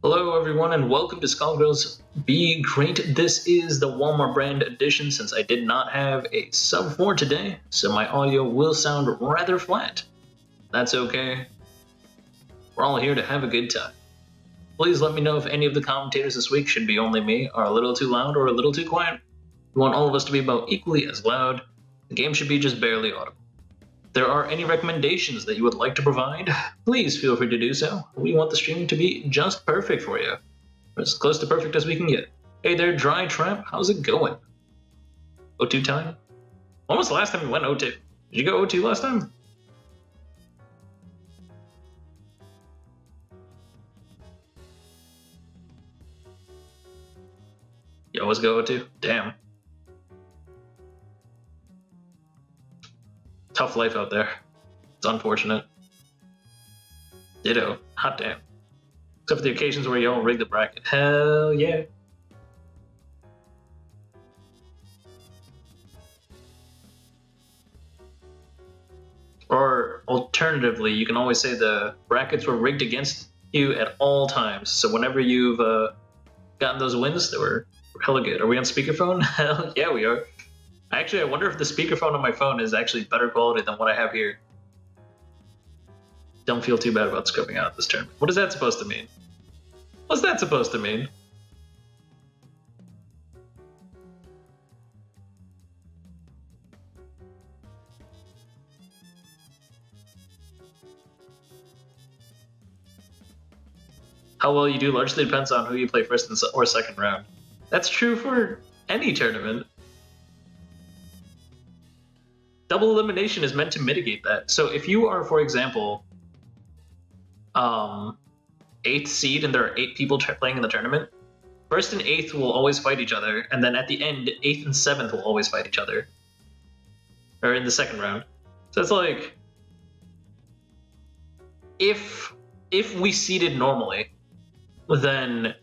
Hello everyone and welcome to Skullgirls Be Gr8. This is the Walmart brand edition since I did not have a sub for today, so my audio will sound rather flat. That's okay. We're all here to have a good time. Please let me know if any of the commentators this week should be only me, are a little too loud or a little too quiet. We want all of us to be about equally as loud. The game should be just barely audible. If there are any recommendations that you would like to provide, please feel free to do so. We want the stream to be just perfect for you. As close to perfect as we can get. Hey there, Dry Trap, how's it going? O2 time? When was the last time you went O2? Did you go O2 last time? You always go O2? Damn. Tough life out there. It's unfortunate. Ditto. Hot damn. Except for the occasions where you all rig the bracket. Hell yeah. Or alternatively, you can always say the brackets were rigged against you at all times. So whenever you've gotten those wins, they were hella good. Are we on speakerphone? Hell yeah, we are. Actually, I wonder if the speakerphone on my phone is actually better quality than what I have here. Don't feel too bad about scoping out this tournament. What is that supposed to mean? What's that supposed to mean? How well you do largely depends on who you play first or second round. That's true for any tournament. Double elimination is meant to mitigate that. So if you are, for example, 8th seed and there are 8 people playing in the tournament, 1st and 8th will always fight each other, and then at the end, 8th and 7th will always fight each other. Or in the second round. So it's like, if we seeded normally, then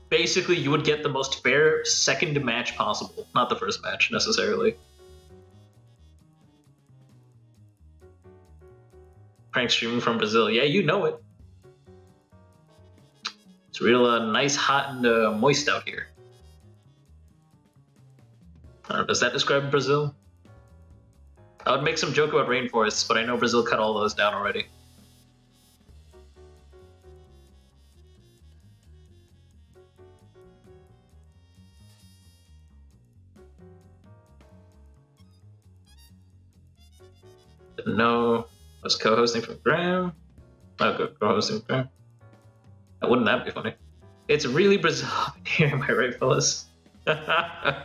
basically you would get the most fair second match possible, not the first match necessarily. Prank streaming from Brazil. Yeah, you know it. It's real nice, hot, and moist out here. Does that describe Brazil? I would make some joke about rainforests, but I know Brazil cut all those down already. Didn't know I was co-hosting for Graham. Oh, co-hosting for Graham. Wouldn't that be funny? It's really Brazil here, am I right, fellas? I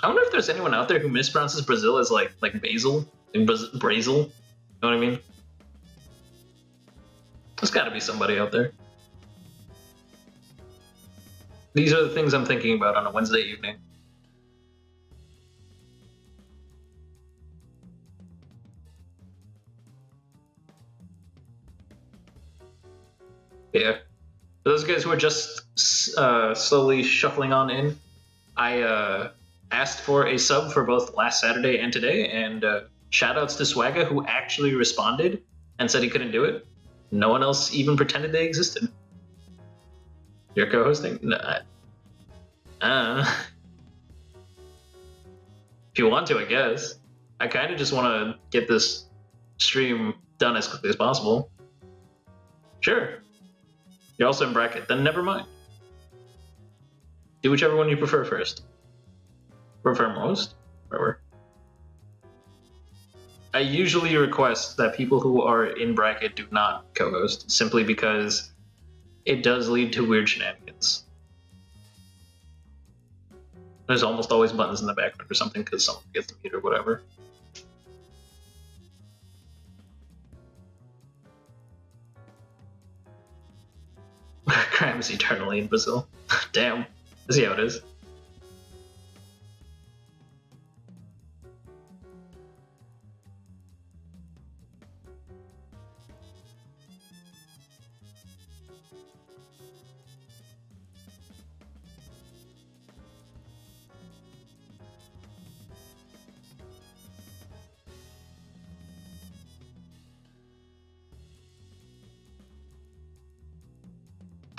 wonder if there's anyone out there who mispronounces Brazil as like basil, like Brazil. You know what I mean? There's got to be somebody out there. These are the things I'm thinking about on a Wednesday evening. Yeah. For those guys who are just slowly shuffling on in, I asked for a sub for both last Saturday and today, and shoutouts to Swagga, who actually responded and said he couldn't do it. No one else even pretended they existed. You're co-hosting? Nah. If you want to, I guess. I kind of just want to get this stream done as quickly as possible. Sure. You're also in bracket. Then never mind. Do whichever one you prefer first. Prefer most? Whatever. I usually request that people who are in bracket do not co-host, simply because it does lead to weird shenanigans. There's almost always buttons in the background or something because someone gets the mute or whatever. Crime is eternally in Brazil. Damn. I see how it is.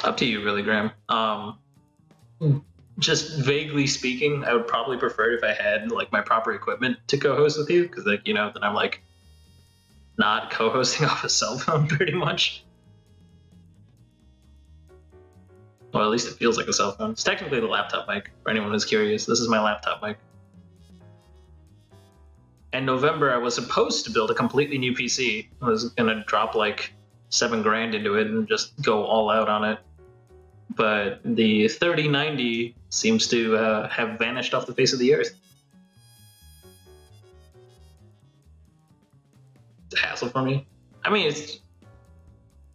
Up to you, really, Graham. Just vaguely speaking, I would probably prefer if I had like my proper equipment to co-host with you, because like then I'm like not co-hosting off a cell phone pretty much. Well, at least it feels like a cell phone. It's technically the laptop mic, for anyone who's curious. This is my laptop mic. In November, I was supposed to build a completely new PC. I was gonna drop like $7,000 into it and just go all out on it. But the 3090 seems to have vanished off the face of the earth. It's a hassle for me. I mean, it's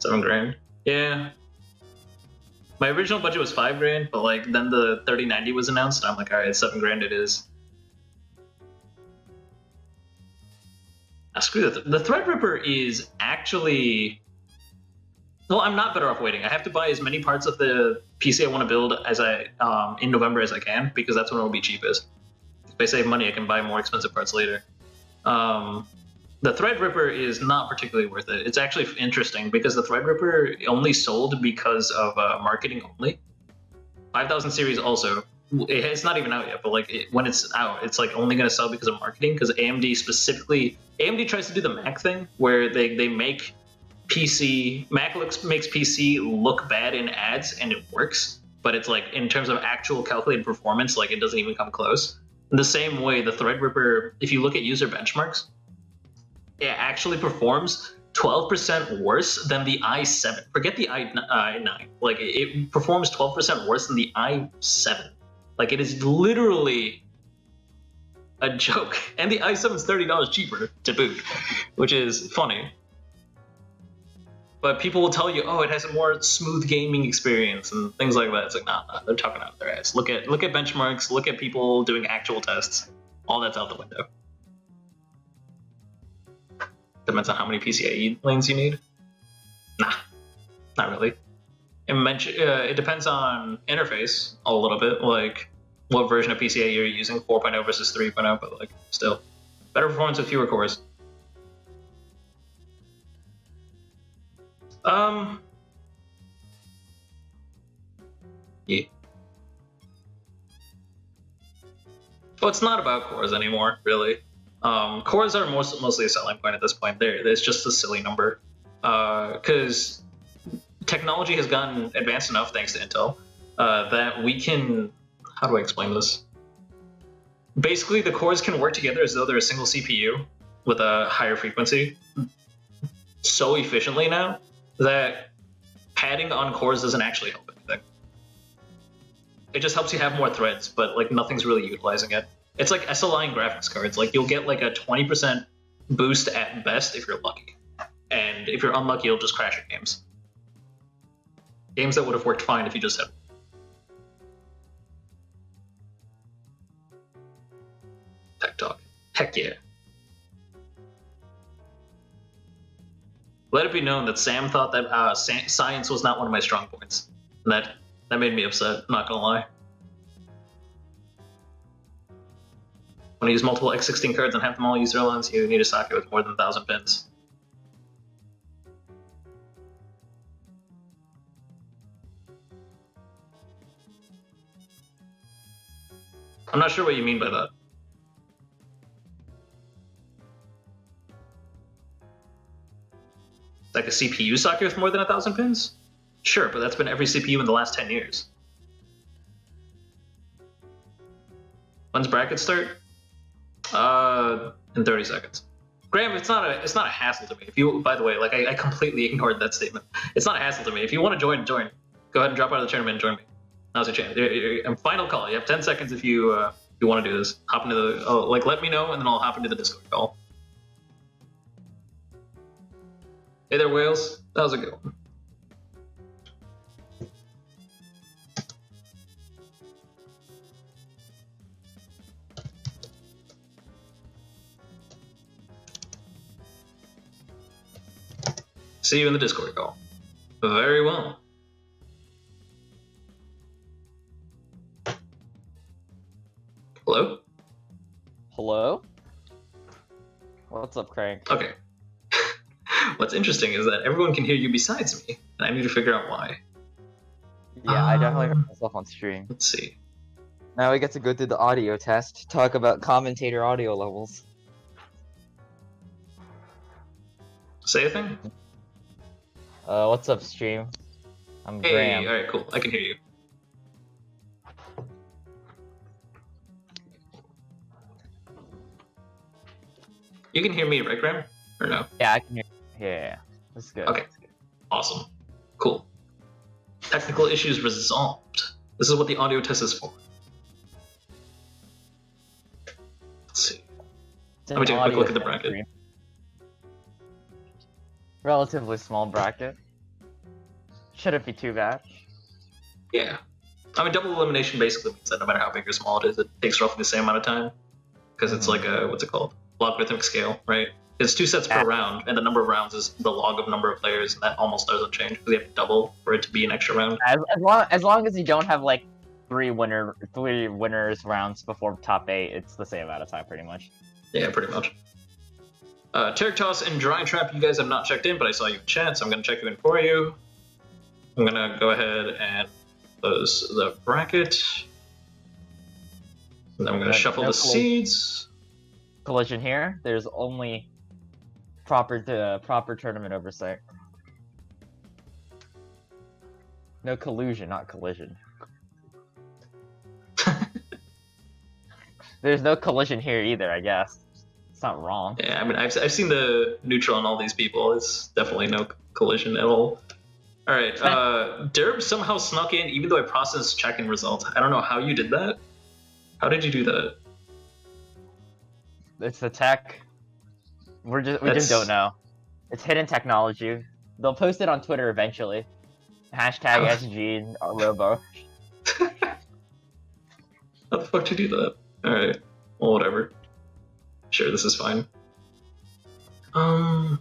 $7,000. Yeah. My original budget was $5,000, but like then the 3090 was announced, and I'm like, all right, $7,000 it is. Now, screw that. The Threadripper is actually. Well, I'm not better off waiting. I have to buy as many parts of the PC I want to build as in November as I can, because that's when it will be cheapest. If I save money, I can buy more expensive parts later. The Threadripper is not particularly worth it. It's actually interesting because the Threadripper only sold because of marketing only. 5000 series also. It's not even out yet, but like when it's out, it's like only going to sell because of marketing. Because AMD tries to do the Mac thing where they make Mac makes PC look bad in ads, and it works. But it's like in terms of actual calculated performance, like it doesn't even come close. In the same way, the Threadripper, if you look at user benchmarks, it actually performs 12% worse than the i7. Forget the i9. Like it performs 12% worse than the i7. Like it is literally a joke. And the i7 is $30 cheaper to boot, which is funny. But people will tell you, oh, it has a more smooth gaming experience and things like that. It's like, nah, they're talking out their ass. Look at benchmarks, look at people doing actual tests. All that's out the window. Depends on how many PCIe lanes you need. Nah, not really. It depends on interface a little bit, like what version of PCIe you're using, 4.0 versus 3.0, but like still. Better performance with fewer cores. Yeah. Well, it's not about cores anymore, really. Cores are mostly a selling point at this point. It's just a silly number. Because technology has gotten advanced enough, thanks to Intel, that we can... How do I explain this? Basically, the cores can work together as though they're a single CPU with a higher frequency so efficiently now that padding on cores doesn't actually help anything. It just helps you have more threads, but like nothing's really utilizing it. It's like SLI graphics cards. Like you'll get like a 20% boost at best if you're lucky, and if you're unlucky, you'll just crash your games. Games that would have worked fine if you just had. Tech talk. Heck yeah. Let it be known that Sam thought that science was not one of my strong points. And that made me upset, I'm not gonna lie. When you use multiple X16 cards and have them all use their lens, you need a socket with more than 1,000 pins. I'm not sure what you mean by that. Like a CPU socket with more than 1,000 pins? Sure, but that's been every CPU in the last 10 years. When's brackets start? In 30 seconds. Graham, it's not a hassle to me. If you, by the way, like I completely ignored that statement. It's not a hassle to me. If you want to join. Go ahead and drop out of the tournament and join me. Now's your chance. Final call. You have 10 seconds if you want to do this. Hop into the let me know and then I'll hop into the Discord call. Hey there, Wales. That was a good one. See you in the Discord call. Very well. What's up, Craig? Okay. What's interesting is that everyone can hear you besides me, and I need to figure out why. Yeah, I definitely heard myself on stream. Let's see. Now we get to go through the audio test, talk about commentator audio levels. Say a thing? What's up, stream? I'm Hey, Graham. alright, cool. I can hear you. You can hear me, right, Graham? Or no? Yeah, I can hear. Yeah, that's good. Okay. Awesome. Cool. Technical issues resolved. This is what the audio test is for. Let's see. Let me take a quick look at the bracket. Stream. Relatively small bracket. Shouldn't be too bad. Yeah. I mean, double elimination basically means that no matter how big or small it is, it takes roughly the same amount of time. Because it's like a, what's it called? Logarithmic scale, right? It's 2 sets per round, and the number of rounds is the log of number of players, and that almost doesn't change because you have to double for it to be an extra round. As long as you don't have like three winners rounds before top 8, it's the same amount of time pretty much. Yeah, pretty much. Turk Toss and Dry Trap, you guys have not checked in, but I saw you in chat, so I'm going to check you in for you. I'm going to go ahead and close the bracket. And then I'm going to shuffle the seeds. Collision here. There's only proper tournament oversight. No collusion, not collision. There's no collision here either, I guess. It's not wrong. Yeah, I mean, I've seen the neutral on all these people. It's definitely no collision at all. All right, Derb somehow snuck in, even though I processed check-in results. I don't know how you did that. How did you do that? It's the tech. We just don't know. It's hidden technology. They'll post it on Twitter eventually. Hashtag SG Robo. How the fuck did you do that? Alright. Well, whatever. Sure, this is fine. Alright.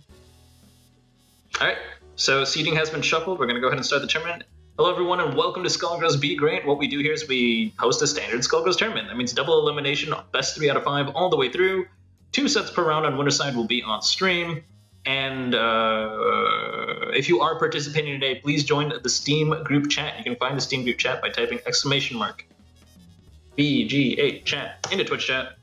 So, seating has been shuffled. We're going to go ahead and start the tournament. Hello, everyone, and welcome to Skullgirls Be Gr8. What we do here is we host a standard Skullgirls tournament. That means double elimination, best 3 out of 5 all the way through. 2 sets per round on winner side will be on stream. And if you are participating today, please join the Steam group chat. You can find the Steam group chat by typing !BG8 chat into Twitch chat.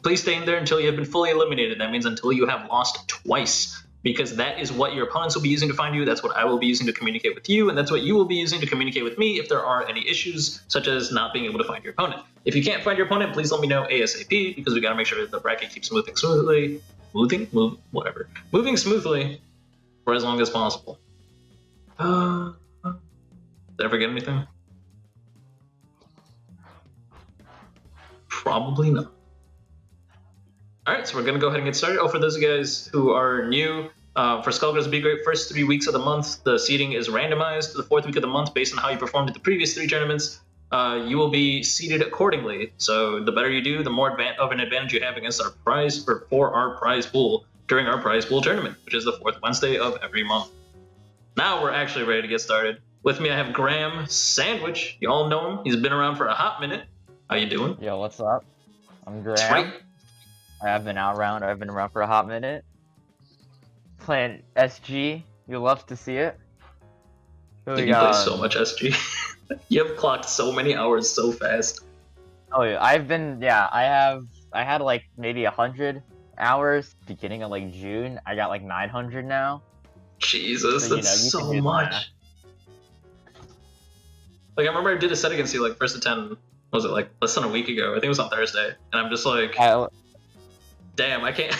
Please stay in there until you have been fully eliminated. That means until you have lost twice, because that is what your opponents will be using to find you. That's what I will be using to communicate with you, and that's what you will be using to communicate with me if there are any issues, such as not being able to find your opponent. If you can't find your opponent, please let me know ASAP, because we gotta make sure that the bracket keeps moving smoothly. Moving smoothly for as long as possible. Did I forget anything? Probably not. Alright, so we're going to go ahead and get started. Oh, for those of you guys who are new, for Skullgirls Be Gr8, first 3 weeks of the month, the seeding is randomized. The 4th week of the month, based on how you performed at the previous 3 tournaments, you will be seeded accordingly. So the better you do, the more of an advantage you have against our prize, or for our prize pool during our prize pool tournament, which is the 4th Wednesday of every month. Now we're actually ready to get started. With me, I have Graham Sandwich. You all know him. He's been around for a hot minute. How you doing? Yo, what's up? I'm Graham. That's right. I've been around for a hot minute. Playing SG. You'll love to see it. Dude, you play so much SG. You have clocked so many hours so fast. Oh yeah, I had like maybe 100 hours beginning of like June. I got like 900 now. Jesus, so, that's so much. Like, I remember I did a set against you like first to 10, was it like less than a week ago? I think it was on Thursday. And I'm just like, damn, I can't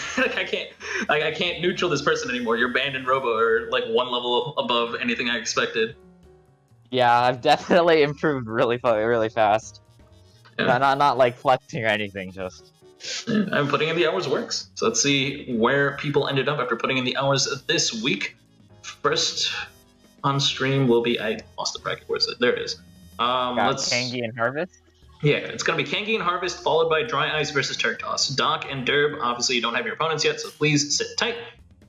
I can't neutral this person anymore. Your band and Robo are like 1 level above anything I expected. Yeah, I've definitely improved really fast. Yeah. Not like flexing or anything, just. Yeah, I'm putting in the hours works. So let's see where people ended up after putting in the hours this week. First on stream will be, I lost the bracket. Where's it? There it is. Let's Kangi and Harvest. Yeah, it's gonna be Kangi and Harvest followed by Dry Ice versus Turk Toss. Doc and Derb, obviously you don't have your opponents yet, so please sit tight.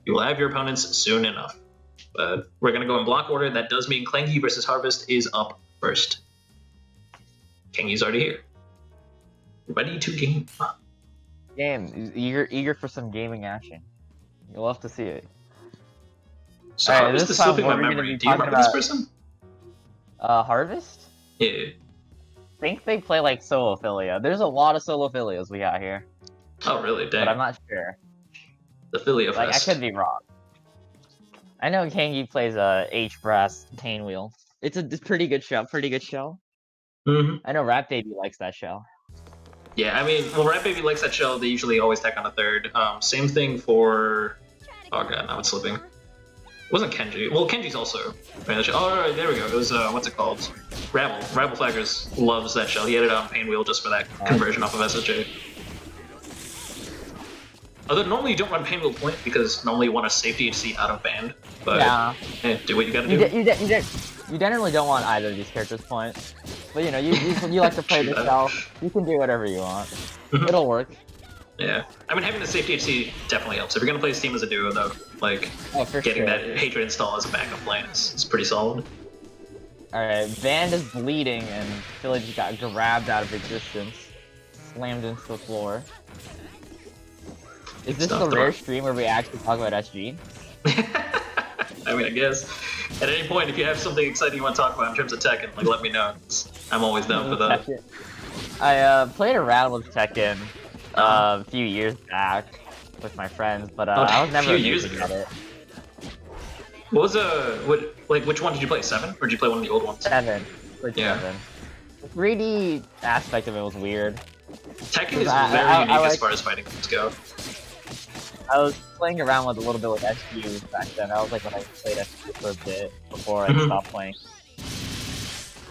You will have your opponents soon enough. But we're gonna go in block order. That does mean Kangi versus Harvest is up first. Kangi's already here. Ready to game. Eager for some gaming action. You'll have to see it. So Alright, Harvest this is time slipping my we're gonna memory. be Do you talking remember this about person? Harvest? Yeah. I think they play like solophilia. There's a lot of solophilias we got here, Oh, really? but I'm Dang. not sure. The Philia Like, I Fest. could be wrong. I know Kangi plays a H-Brass Painwheel. It's a pretty good shell, Mm-hmm. I know Rat Baby likes that shell. Yeah, I mean, well, Rat Baby likes that shell. They usually always tack on a third. Same thing for. Oh god, now it's slipping. It wasn't Kenji. Well, Kenji's also. Oh, right, there we go. It was what's it called? Rabble. Rabble Flaggers loves that shell. He had it on Painwheel just for that conversion off of SSJ. Although normally you don't run Painwheel point because normally you want a safety HC out of band. But Yeah. do what you gotta do. You generally don't want either of these characters' points. But you know, you like to play the shell. You can do whatever you want. It'll work. Yeah, I mean, having the safety HC definitely helps. If you're gonna play this team as a duo, though, like getting that hatred install as a backup plan is pretty solid. Alright, Band is bleeding and Village got grabbed out of existence, slammed into the floor. Is this the rare stream where we actually talk about SG? I mean, I guess at any point, if you have something exciting you want to talk about in terms of Tekken, like let me know. I'm always down for that. I played around with Tekken a few years back with my friends, but I was never using it. What was which one did you play? 7, or did you play one of the old ones? 7. Yeah. 7. The 3D aspect of it was weird. Tekken is very unique as far as fighting games go. I was playing around with a little bit with SG back then. That was like when I played SG for a bit before I stopped playing.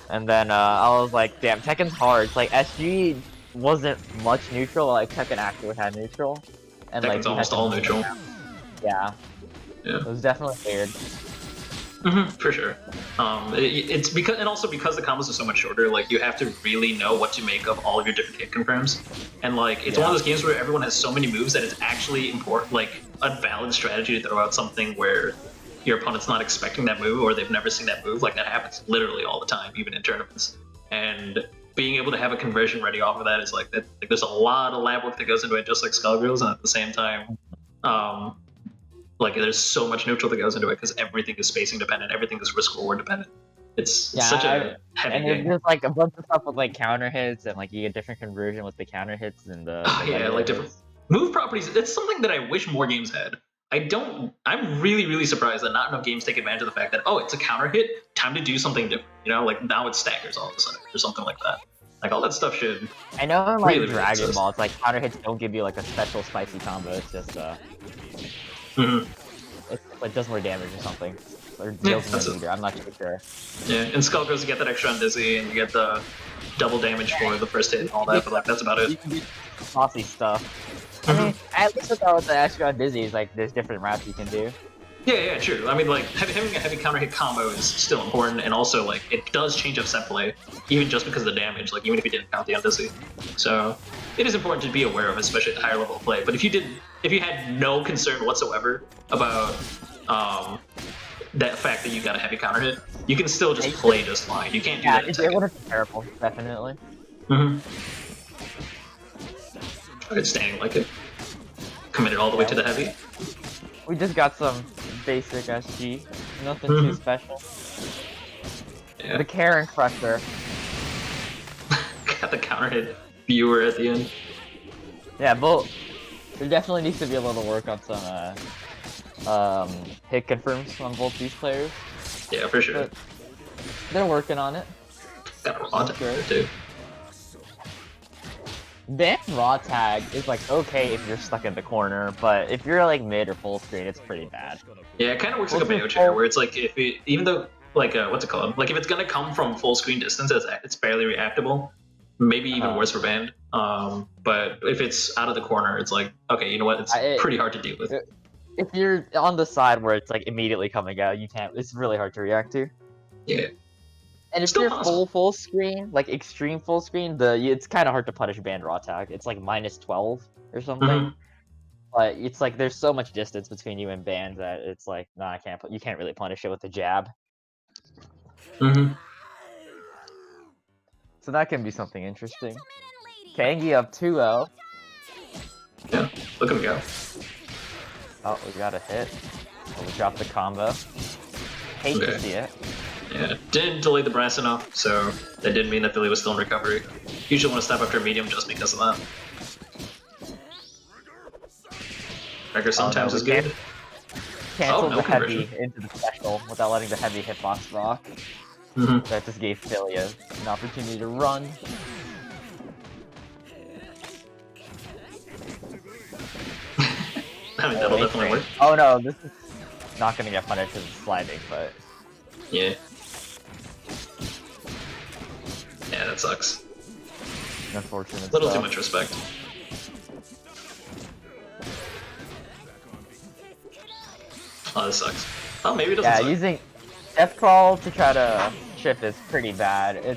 And then I was like, damn, Tekken's hard. It's like SG wasn't much neutral, like Tekken actually had neutral. And Tekken's like almost all neutral. Yeah. It was definitely weird. For sure. It's because, and also because the combos are so much shorter, like you have to really know what to make of all of your different hit confirms. And like it's one of those games where everyone has so many moves that it's actually important, like a valid strategy to throw out something where your opponent's not expecting that move or they've never seen that move. Like that happens literally all the time, even in tournaments. And being able to have a conversion ready off of that is like that. Like there's a lot of lab work that goes into it, just like Skullgirls, and at the same time, like there's so much neutral that goes into it because everything is spacing dependent, everything is risk reward dependent. It's such a heavy game. And there's like a bunch of stuff with like counter hits and like you get different conversion with the counter hits and the like different move properties. It's something that I wish more games had. I'm really surprised that not enough games take advantage of the fact that it's a counter hit, time to do something different. You know, like now it staggers all of a sudden or something like that. Like all that stuff should. I know in like Dragon Ball, it's like counter hits don't give you like a special spicy combo. It's just it does more damage or something. Or deals more meter. I'm not too sure. Yeah, in Skullgirls you get that extra on Dizzy and you get the double damage for the first hit and all that, but like that's about it. You can do saucy stuff. I mean, at least with the extra on Dizzy is like there's different routes you can do. Yeah, true. I mean, like having a heavy counter hit combo is still important, and also like it does change up set play, even just because of the damage. Like even if you didn't count the on Dizzy, so it is important to be aware of, especially at the higher level of play. But if you had no concern whatsoever about that fact that you got a heavy counter hit, you can still just play just fine. You can't do that in Tekken. It would have been terrible, definitely. It's staying like it. Committed all the way to the heavy. We just got some basic SG. Nothing too special. Yeah. The Karen Crusher. Got the counter hit viewer at the end. Yeah, but there definitely needs to be a little work on some hit confirms on both these players. Yeah, for sure. But they're working on it. Got a raw tag too. Band raw tag is like okay if you're stuck in the corner, but if you're like mid or full screen, it's pretty bad. Yeah, it kind of works like a Bayo chair, where it's like even though like what's it called? Like if it's gonna come from full screen distance, it's barely reactable. Maybe even worse for band. But if it's out of the corner, it's like okay, you know what? It's pretty hard to deal with. If you're on the side where it's like immediately coming out, you can't. It's really hard to react to. Yeah. And if you're full screen, like extreme full screen, it's kind of hard to punish band raw tag. It's like -12 or something. But it's like there's so much distance between you and band that it's like I can't. You can't really punish it with a jab. So that can be something interesting. Kangi up 2-0. Yeah, look at him go. Oh, we got a hit. Oh, we dropped the combo. Hate to see it. Yeah, didn't delay the brass enough, so that did mean that Philly was still in recovery. Usually want to stop after medium just because of that. Gregor sometimes is good. Cancel no the conversion. heavy into the special without letting the heavy hitbox rock. That just gave Philly an opportunity to run. I mean, that'll definitely work. Oh no, this is not gonna get punished because it's sliding, but... Yeah. Yeah, that sucks. Unfortunate. A little too much respect. Oh, this sucks. Oh, maybe it doesn't suck. Using Death Crawl to try to chip is pretty bad.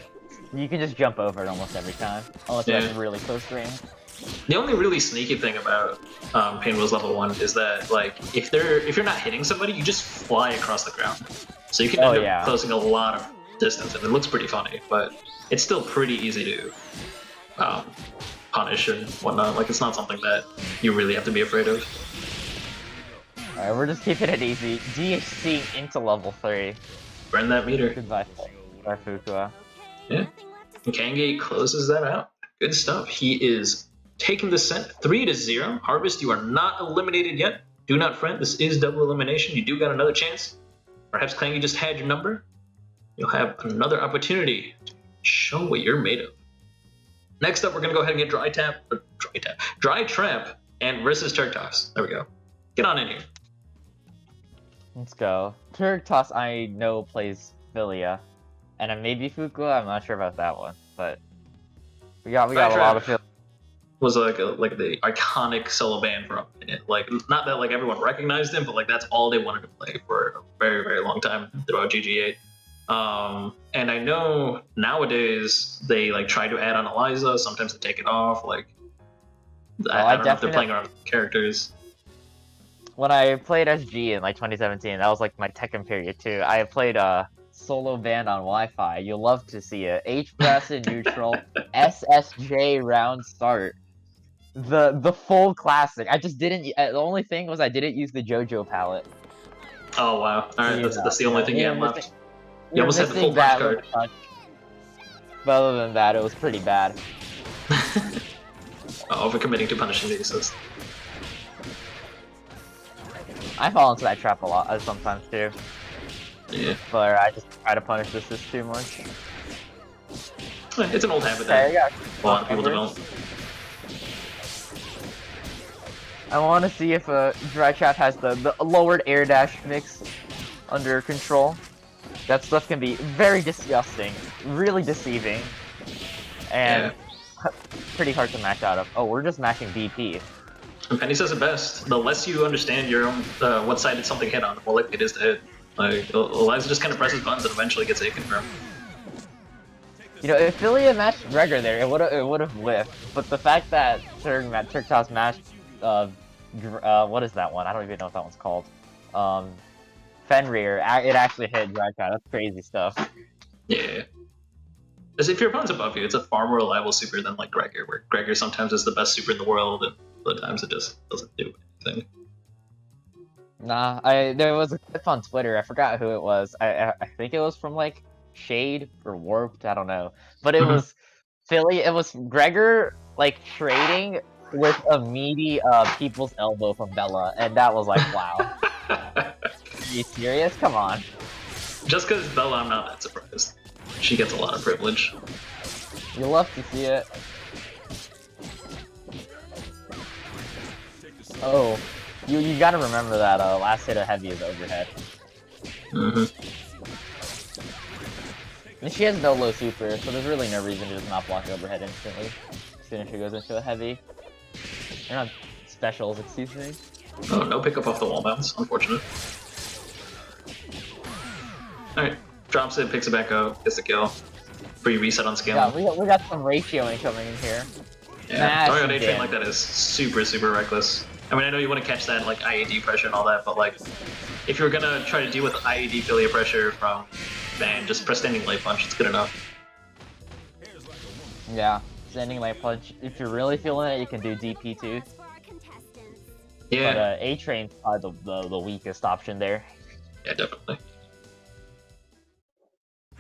You can just jump over it almost every time, unless you're at really close range. The only really sneaky thing about Painwheel's level 1 is that, like, if you're not hitting somebody, you just fly across the ground. So you can end up closing a lot of distance, and it looks pretty funny, but it's still pretty easy to punish and whatnot. Like, it's not something that you really have to be afraid of. Alright, we're just keeping it easy. DHC into level 3. Burn that meter. Goodbye, Fukua. Yeah. Kange closes that out. Good stuff. He is taking the set 3-0. Harvest, you are not eliminated yet. Do not fret. This is double elimination. You do got another chance. Perhaps Kange just had your number. You'll have another opportunity to show what you're made of. Next up, we're going to go ahead and get Dry Trap and versus Turktoss. There we go. Get on in here. Let's go. Turktoss, I know, plays Philia. And then maybe Fukua, I'm not sure about that one. But we got a lot of Philia. Was like the iconic solo band from it. Like, not that like everyone recognized him, but like that's all they wanted to play for a very, very long time throughout GG8. And I know nowadays they like try to add on Eliza, sometimes they take it off, like I don't know if they're playing around with characters. When I played SG in like 2017, that was like my Tekken period too. I played solo band on Wi-Fi. You'll love to see it. H press in neutral, SSJ round start. The full classic. I just didn't. The only thing was I didn't use the JoJo palette. Oh wow! All right, that's the only thing you have left. You almost had the full punch card. But other than that, it was pretty bad. Overcommitting to punishing the assist. I fall into that trap a lot sometimes too. Yeah. But I just try to punish the assist too much. It's an old habit that a lot of people develop. I want to see if Dry Trap has the lowered air dash mix under control. That stuff can be very disgusting, really deceiving, and pretty hard to match out of. Oh, we're just matching BP. And Penny says it best. The less you understand your own what side did something hit on, the more likely it is to hit. Like, Eliza just kind of presses buttons and eventually gets a confirm. You know, if Philly had matched Gregor there, it would have whiffed. But the fact that Turktoss matched what is that one? I don't even know what that one's called. Fenrir, it actually hit Dry Trap. That's crazy stuff. Yeah. As if your opponent's above you, it's a far more reliable super than like Gregor, where Gregor sometimes is the best super in the world, and other times it just doesn't do anything. Nah, there was a clip on Twitter, I forgot who it was. I think it was from like Shade or Warped, I don't know. But it was Philly, it was Gregor like trading with a meaty People's Elbow from Bella, and that was like, wow. Are you serious? Come on. Just because Bella, I'm not that surprised. She gets a lot of privilege. You love to see it. Oh, you gotta remember that last hit of heavy is overhead. And she has no low super, so there's really no reason to just not block overhead instantly as soon as she goes into a heavy. They're not specials, excuse me. Oh, no pickup off the wall bounce, unfortunate. Alright, drops it, picks it back up, gets the kill. Free reset on scaling. Yeah, we got some ratioing coming in here. Yeah, throwing out A-Train like that is super, super reckless. I mean, I know you want to catch that like IAD pressure and all that, but like, if you're gonna try to deal with IAD affiliate pressure from Van, just press standing light punch, it's good enough. Yeah, standing light punch. If you're really feeling it, you can do DP too. But Yeah, A-Train's probably the weakest option there. yeah, definitely.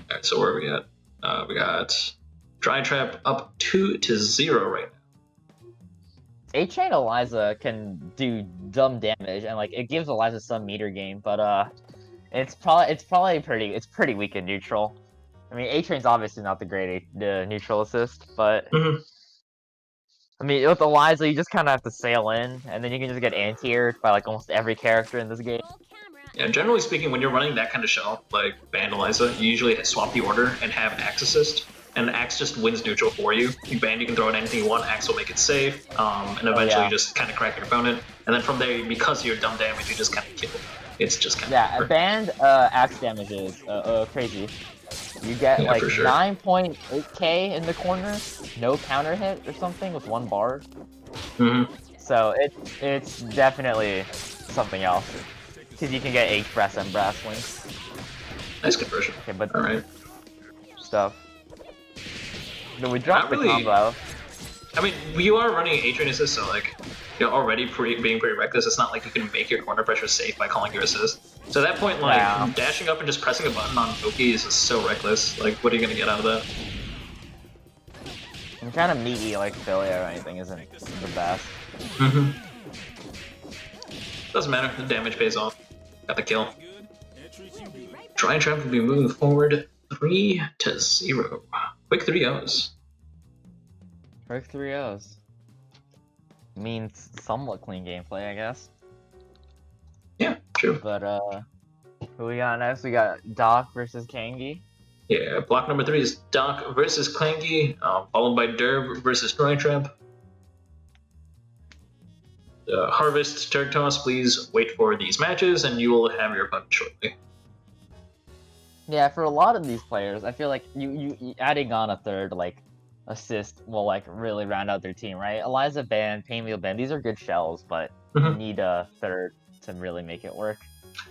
Alright, so where are we at? We got Dry Trap up 2-0 right now. A-Train Eliza can do dumb damage, and like it gives Eliza some meter gain, but it's pretty weak in neutral. I mean, A-Train's obviously not the great neutral assist, but I mean, with Eliza, you just kind of have to sail in, and then you can just get anti-aired by like almost every character in this game. Yeah, generally speaking, when you're running that kind of shell, like Band Eliza, you usually swap the order and have Axe assist, and Axe just wins neutral for you. Band, you can throw in anything you want, Axe will make it safe, and eventually you just kind of crack your opponent, and then from there, because of your dumb damage, you just kind of kill. It's just kind of... Band Axe damage is crazy. You get like sure. 9.8k in the corner, no counter hit or something with 1 bar. So it's definitely something else. Because you can get H-Brass and Brass links. Nice conversion. Okay, but alright. Stuff. But we dropped the combo. I mean, you are running A-Train assist, so like, you're already being pretty reckless. It's not like you can make your corner pressure safe by calling your assist. So at that point, like, dashing up and just pressing a button on Oki is just so reckless. Like, what are you gonna get out of that? And kind of meaty like Philly or anything isn't the best. Doesn't matter, the damage pays off. Got the kill. Dry Trap will be moving forward 3-0. Quick 3-0s. Quick 3-0s. Means somewhat clean gameplay, I guess. Yeah, true. But who we got next? We got Doc versus Kangi. Yeah, block number 3 is Doc versus Clanky, followed by Derb versus Dry Trap. Harvest, Turk Toss, please wait for these matches and you will have your opponent shortly. Yeah, for a lot of these players, I feel like you adding on a third like assist will like really round out their team, right? Eliza Band, Painwheel Band, these are good shells, but you need a third to really make it work.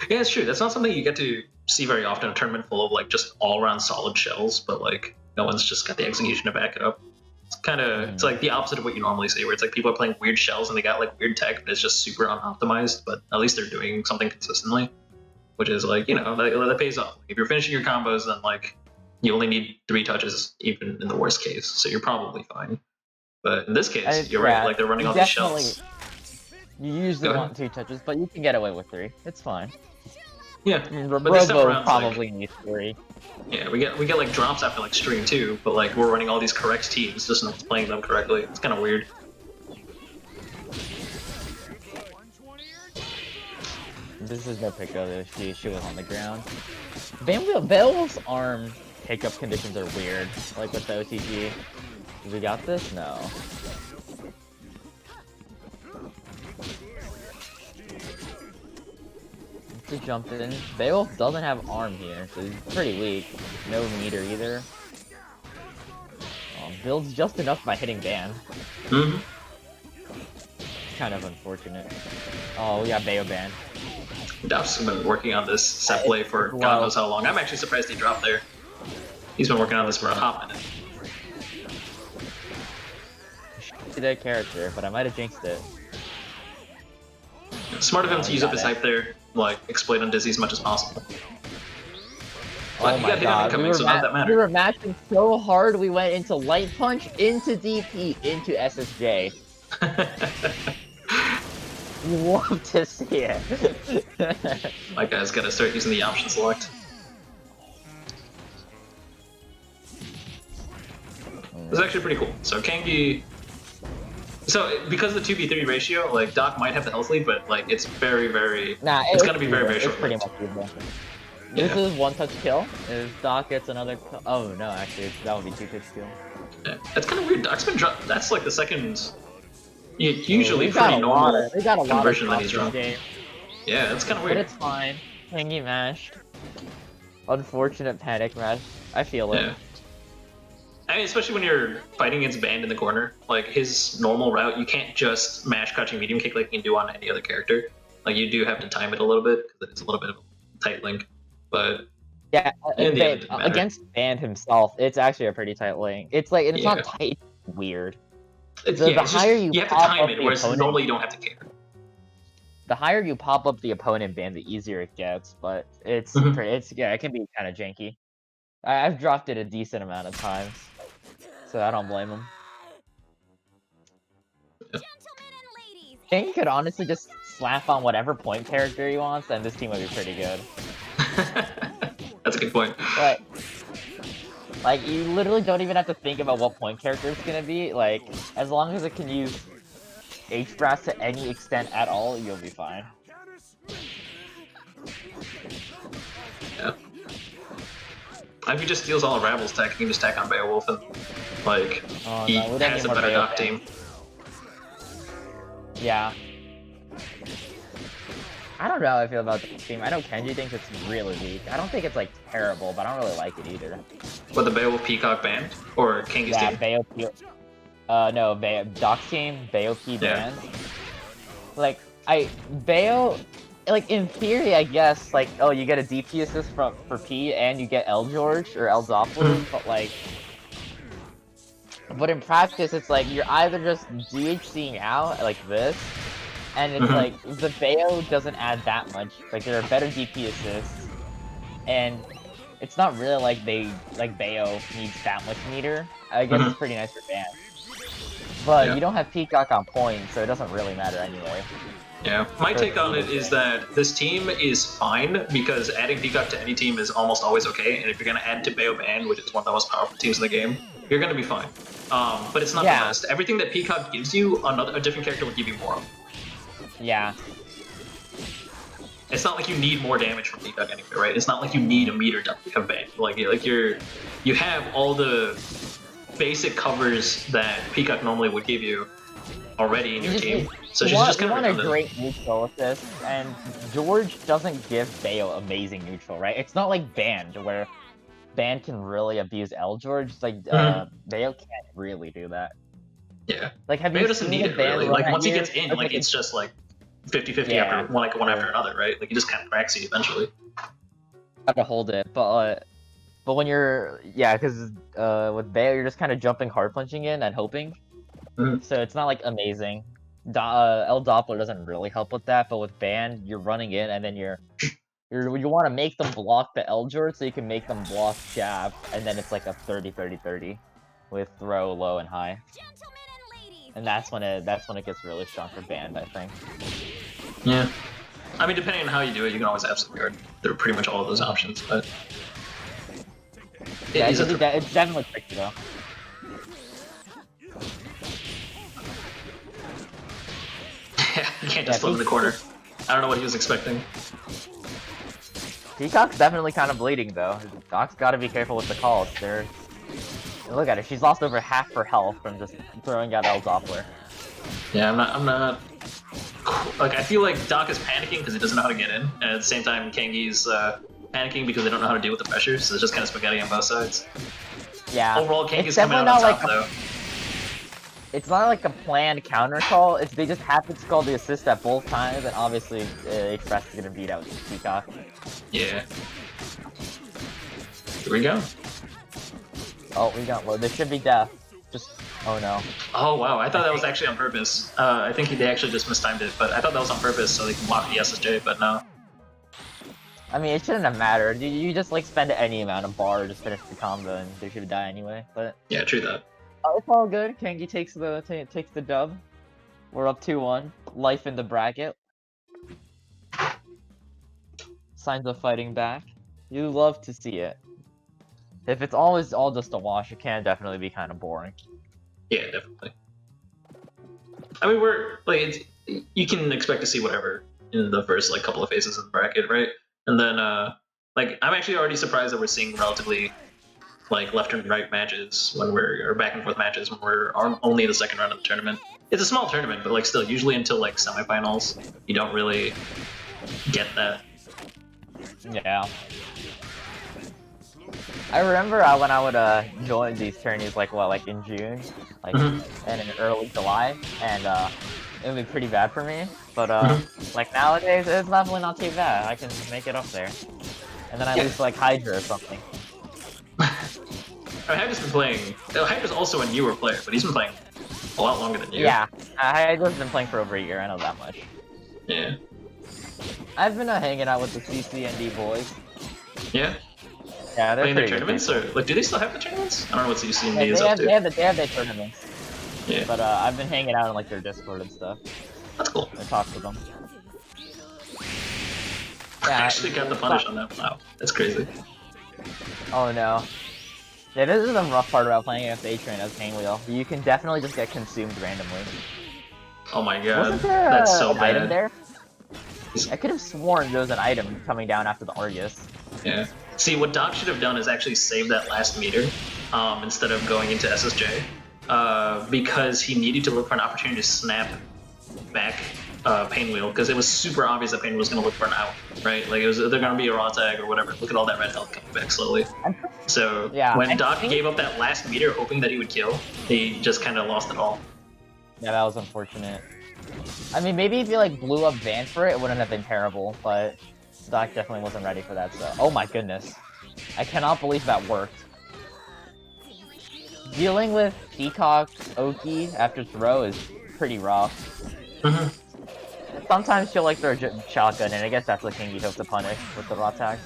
Yeah, it's true. That's not something you get to see very often in a tournament full of like just all-around solid shells, but like no one's just got the execution to back it up. It's kind of it's like the opposite of what you normally see, where it's like people are playing weird shells and they got like weird tech, but it's just super unoptimized. But at least they're doing something consistently, which is like, you know, that pays off. If you're finishing your combos, then like you only need 3 touches, even in the worst case, so you're probably fine. But in this case, you're right. Like they're running all these shells. You usually want 2 touches, but you can get away with 3. It's fine. Yeah, I mean, but this time around, probably needs 3. Yeah, we get like drops after like stream 2, but like we're running all these correct teams, just not playing them correctly. It's kind of weird. This is no pickup. She was on the ground. Beowulf's arm pickup conditions are weird, like with the OTG. We got this? No. To jump in. Beowulf doesn't have arm here, so he's pretty weak. No meter either. Builds just enough by hitting Ban. Kind of unfortunate. Oh, we got Bayo Ban. Duff's been working on this set play for God knows how long. I'm actually surprised he dropped there. He's been working on this for a hot minute. See that character, but I might have jinxed it. Smart of him to use up his hype there, like exploit on Dizzy as much as possible. But he got hit on incoming, so not that matter. We were matching so hard, we went into Light Punch, into DP, into SSJ. Love to see it. My guy's gotta start using the option select. It's actually pretty cool. So Kangi... So, because of the 2v3 ratio, like, Doc might have the health lead, but, like, it's very, very... it's gonna be very, very short. Pretty much even. This is 1-touch kill. If Doc gets another... Oh, no, actually, that would be 2-touch kill. Yeah, that's kind of weird. Doc's been dropped... That's, like, the second... Usually pretty normal conversion that he's dropped. Yeah, that's kind of weird. But it's fine. Kangi mashed. Unfortunate panic mash. I feel it. Yeah. I mean, especially when you're fighting against Band in the corner, like his normal route, you can't just mash, crouching, medium kick like you can do on any other character. Like you do have to time it a little bit because it's a little bit of a tight link. But yeah, against Band himself, it's actually a pretty tight link. It's like it's not tight, it's weird. The higher you have to time it, whereas normally you don't have to care. the higher you pop up the opponent ban, the easier it gets. But it's yeah, it can be kind of janky. I've dropped it a decent amount of times, so I don't blame him. King could honestly just slap on whatever point character he wants, and this team would be pretty good. That's a good point. Like, you literally don't even have to think about what point character it's gonna be. Like, as long as it can use H-Brass to any extent at all, you'll be fine. Yeah. If he just steals all of Ravel's tech, he can just tack on Beowulf and, like, he has a better knock team. Yeah. I don't know how I feel about this team. I know Kenji thinks it's really weak. I don't think it's, like, terrible, but I don't really like it either. What, the Beowulf Peacock banned? Or Kenji's team? Yeah, no, Doc's team, Bayo-P banned. Like, Bayo... Like, in theory, I guess, like, oh, you get a DP assist for P, and you get L George, or L Doppler, but, like... But in practice, it's like, you're either just DHCing out, like this, and it's like, the Bayo doesn't add that much. Like, there are better DP assists, and it's not really like Bayo needs that much meter. I guess it's pretty nice for ban. But you don't have Peacock on point, so it doesn't really matter anyway. Yeah, my take on it is that this team is fine because adding Peacock to any team is almost always okay, and if you're going to add to Bayo Band, which is one of the most powerful teams in the game, you're going to be fine. But it's not the best. Everything that Peacock gives you, a different character will give you more of. Yeah. It's not like you need more damage from Peacock anyway, right? It's not like you need a meter of Band. You have all the basic covers that Peacock normally would give you already in your team. So she's just kind of a great neutral assist, and George doesn't give Bayo amazing neutral, right? It's not like Band, where Band can really abuse L George. It's like Bayo can't really do that. Yeah. Like, have Bayo you doesn't seen need it really. Like once he gets in, like it's just like 50-50 after one after another, right? Like he just kind of cracks you eventually. Have to hold it, but when you're because with Bayo you're just kind of jumping hard punching in and hoping. So it's not like amazing. L Doppler doesn't really help with that, but with Band, you're running in and then you want to make them block the L George so you can make them block jab, and then it's like a 30-30-30 with throw, low, and high. And that's when it gets really strong for Band, I think. Yeah. I mean, depending on how you do it, you can always absolute guard. There are pretty much all of those options, but it's definitely tricky though. You can't just flip in the corner. I don't know what he was expecting. Peacock's definitely kind of bleeding though. Doc's got to be careful with the calls. Look at her. She's lost over half her health from just throwing out L Doppler. Yeah, I'm not. Like, I feel like Doc is panicking because he doesn't know how to get in, and at the same time, Kangi's panicking because they don't know how to deal with the pressure. So it's just kind of spaghetti on both sides. Yeah. Overall, Kangi's coming out on top though. It's not like a planned counter call, they just happen to call the assist at both times, and obviously Express is going to beat out Peacock. Yeah. Here we go. Oh, this should be death. Oh no. Oh wow, I thought that was actually on purpose. I think they actually just mistimed it, but I thought that was on purpose so they can block the SSJ, but no. I mean, it shouldn't have mattered. You just like spend any amount of bar, just finish the combo, and they should die anyway, but... Yeah, true that. Oh, it's all good. Kangi takes the dub. We're up 2-1. Life in the bracket. Signs of fighting back. You love to see it. If it's always all just a wash, it can definitely be kind of boring. Yeah, definitely. I mean, you can expect to see whatever in the first like couple of phases of the bracket, right? And then I'm actually already surprised that we're seeing relatively like left and right matches or back and forth matches when we're only in the second round of the tournament. It's a small tournament, but like still, usually until like semifinals, you don't really get that. Yeah. I remember when I would join these tourneys like in June, and in early July, and it would be pretty bad for me. But like nowadays, it's definitely not too bad. I can make it up there, and then I lose to like Hydra or something. I mean, Hydra's been playing. Hydra's also a newer player, but he's been playing a lot longer than you. Yeah, Hydra's been playing for over a year. I know that much. Yeah. I've been hanging out with the CCND boys. Yeah. Yeah, they're Playing their pretty good tournaments, people. or like, do they still have the tournaments? I don't know what CCMD Yeah, is up to. they have their tournaments. Yeah, But I've been hanging out in like their Discord and stuff. that's cool. I talk to them. I Yeah, actually got the punish on that. Wow, that's crazy. oh no. Yeah, this is the rough part about playing against A-Train as Hangwheel. You can definitely just get consumed randomly. Oh my god, Wasn't there that's so an item bad. there? I could have sworn there was an item coming down after the Argus. Yeah. See, what Doc should have done is actually save that last meter instead of going into SSJ, because he needed to look for an opportunity to snap back Painwheel, because it was super obvious that Painwheel was going to look for an out, right? Like, it was either going to be a raw tag or whatever. Look at all that red health coming back slowly. So, Yeah, when Doc gave up that last meter hoping that he would kill, he just kind of lost it all. Yeah, that was unfortunate. I mean, maybe if you like blew up Van for it, it wouldn't have been terrible, but Doc definitely wasn't ready for that, so... Oh my goodness. I cannot believe that worked. Dealing with Peacock Oki after throw is pretty rough. Sometimes she'll like throw a shotgun, and I guess that's what Kingy hopes to punish with the raw tag.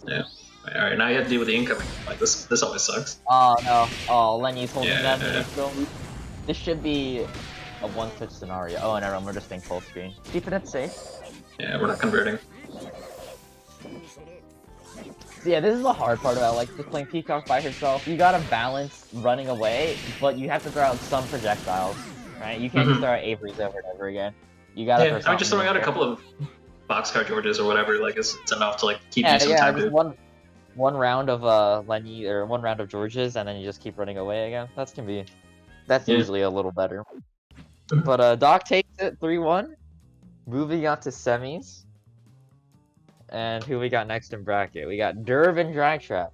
Yeah. Alright, now you have to deal with the incoming. Like, this always sucks. Oh no. Oh, Lenny's holding Yeah. them. This should be a one-touch scenario. Oh, never mind, we're just staying full screen. Keeping it safe. Yeah, we're not converting. So yeah, this is the hard part about like just playing Peacock by herself. You gotta balance running away, but you have to throw out some projectiles, right? You can't just throw out Avery's over and over again. You gotta throw I mean, just throwing out a something couple of boxcar Georges or whatever, like, it's enough to, like, keep in you there. some time Just to... one round of Lenny or one round of Georges, and then you just keep running away again. That's usually a little better. But Doc takes it 3-1. Moving on to semis. And who we got next in bracket? We got Derv and Dry Trap.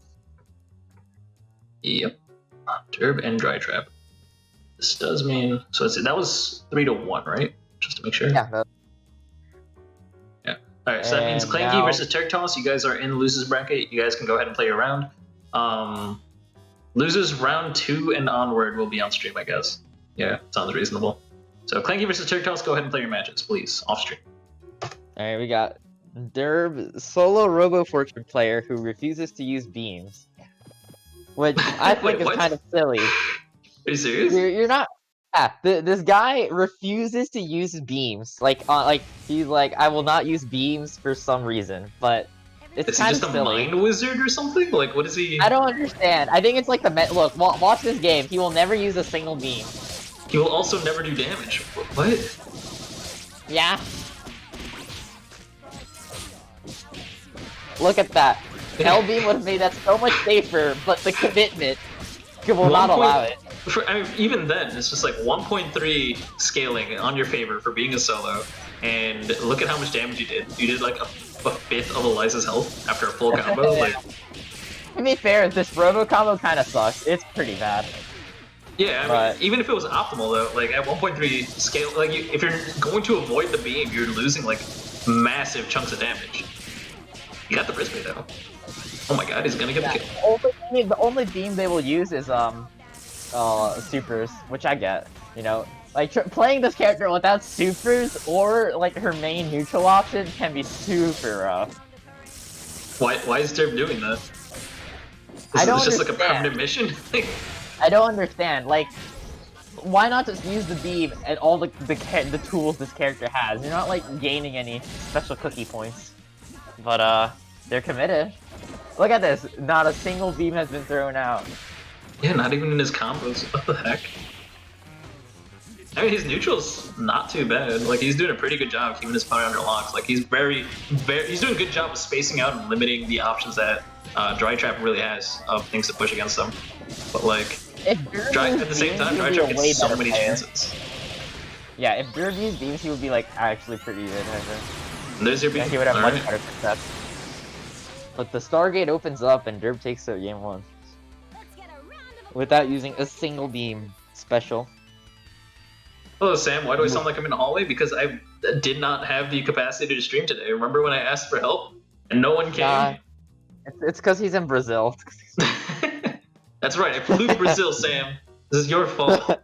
Yep. Derb and Dry Trap. This does mean... So that was 3-1, right? Just to make sure. Yeah. Alright, so that means Clanky versus Turktoss. You guys are in losers bracket. You guys can go ahead and play your round. Losers round 2 and onward will be on stream, I guess. Yeah, sounds reasonable. So Clanky versus Turktoss, go ahead and play your matches, please, off stream. Alright, we got Derb, solo Robo Fortune player who refuses to use beams. Which I think is kind of silly. Are you serious? You're not... Yeah, this guy refuses to use beams. Like, he's like, I will not use beams for some reason, but it's kind of silly. Is he just a mind wizard or something? Like, what is he? I don't understand. I think it's like the look. Watch this game. He will never use a single beam. He will also never do damage. What? Yeah. Look at that. Hell beam would have made that so much safer, but the commitment will not allow it. I mean, even then, it's just like 1.3 scaling on your favor for being a solo, and look at how much damage you did. You did like a fifth of Eliza's health after a full combo. Like, to be fair, this Robo combo kind of sucks. It's pretty bad. Yeah, I mean, even if it was optimal though, like at 1.3 scale, like if you're going to avoid the beam, you're losing like massive chunks of damage. You got the Brisbane though. Oh my god, he's gonna get the kill. The only beam they will use is supers, which I get. You know, like playing this character without supers or like her main neutral option can be super rough. Why is Derb doing that? I don't Is this just like a understand. permanent mission? I don't understand. Like, why not just use the beam and all the tools this character has? You're not like gaining any special cookie points. But they're committed. Look at this. Not a single beam has been thrown out. Yeah, not even in his combos. What the heck? I mean, his neutral's not too bad. Like, he's doing a pretty good job keeping his opponent under locks. Like, he's he's doing a good job of spacing out and limiting the options that Dry Trap really has of things to push against him. But like, at the same time, Dry Trap gets so many chances. Yeah, if Derb used beams, he would be like actually pretty good. I think. And there's your beam. Yeah, he would have much better success. But the Stargate opens up and Derb takes it game 1. Without using a single beam special. Hello Sam, why do I sound like I'm in the hallway? Because I did not have the capacity to stream today. Remember when I asked for help? And no one came? It's because he's in Brazil. That's right, I flew to Brazil, Sam. This is your fault.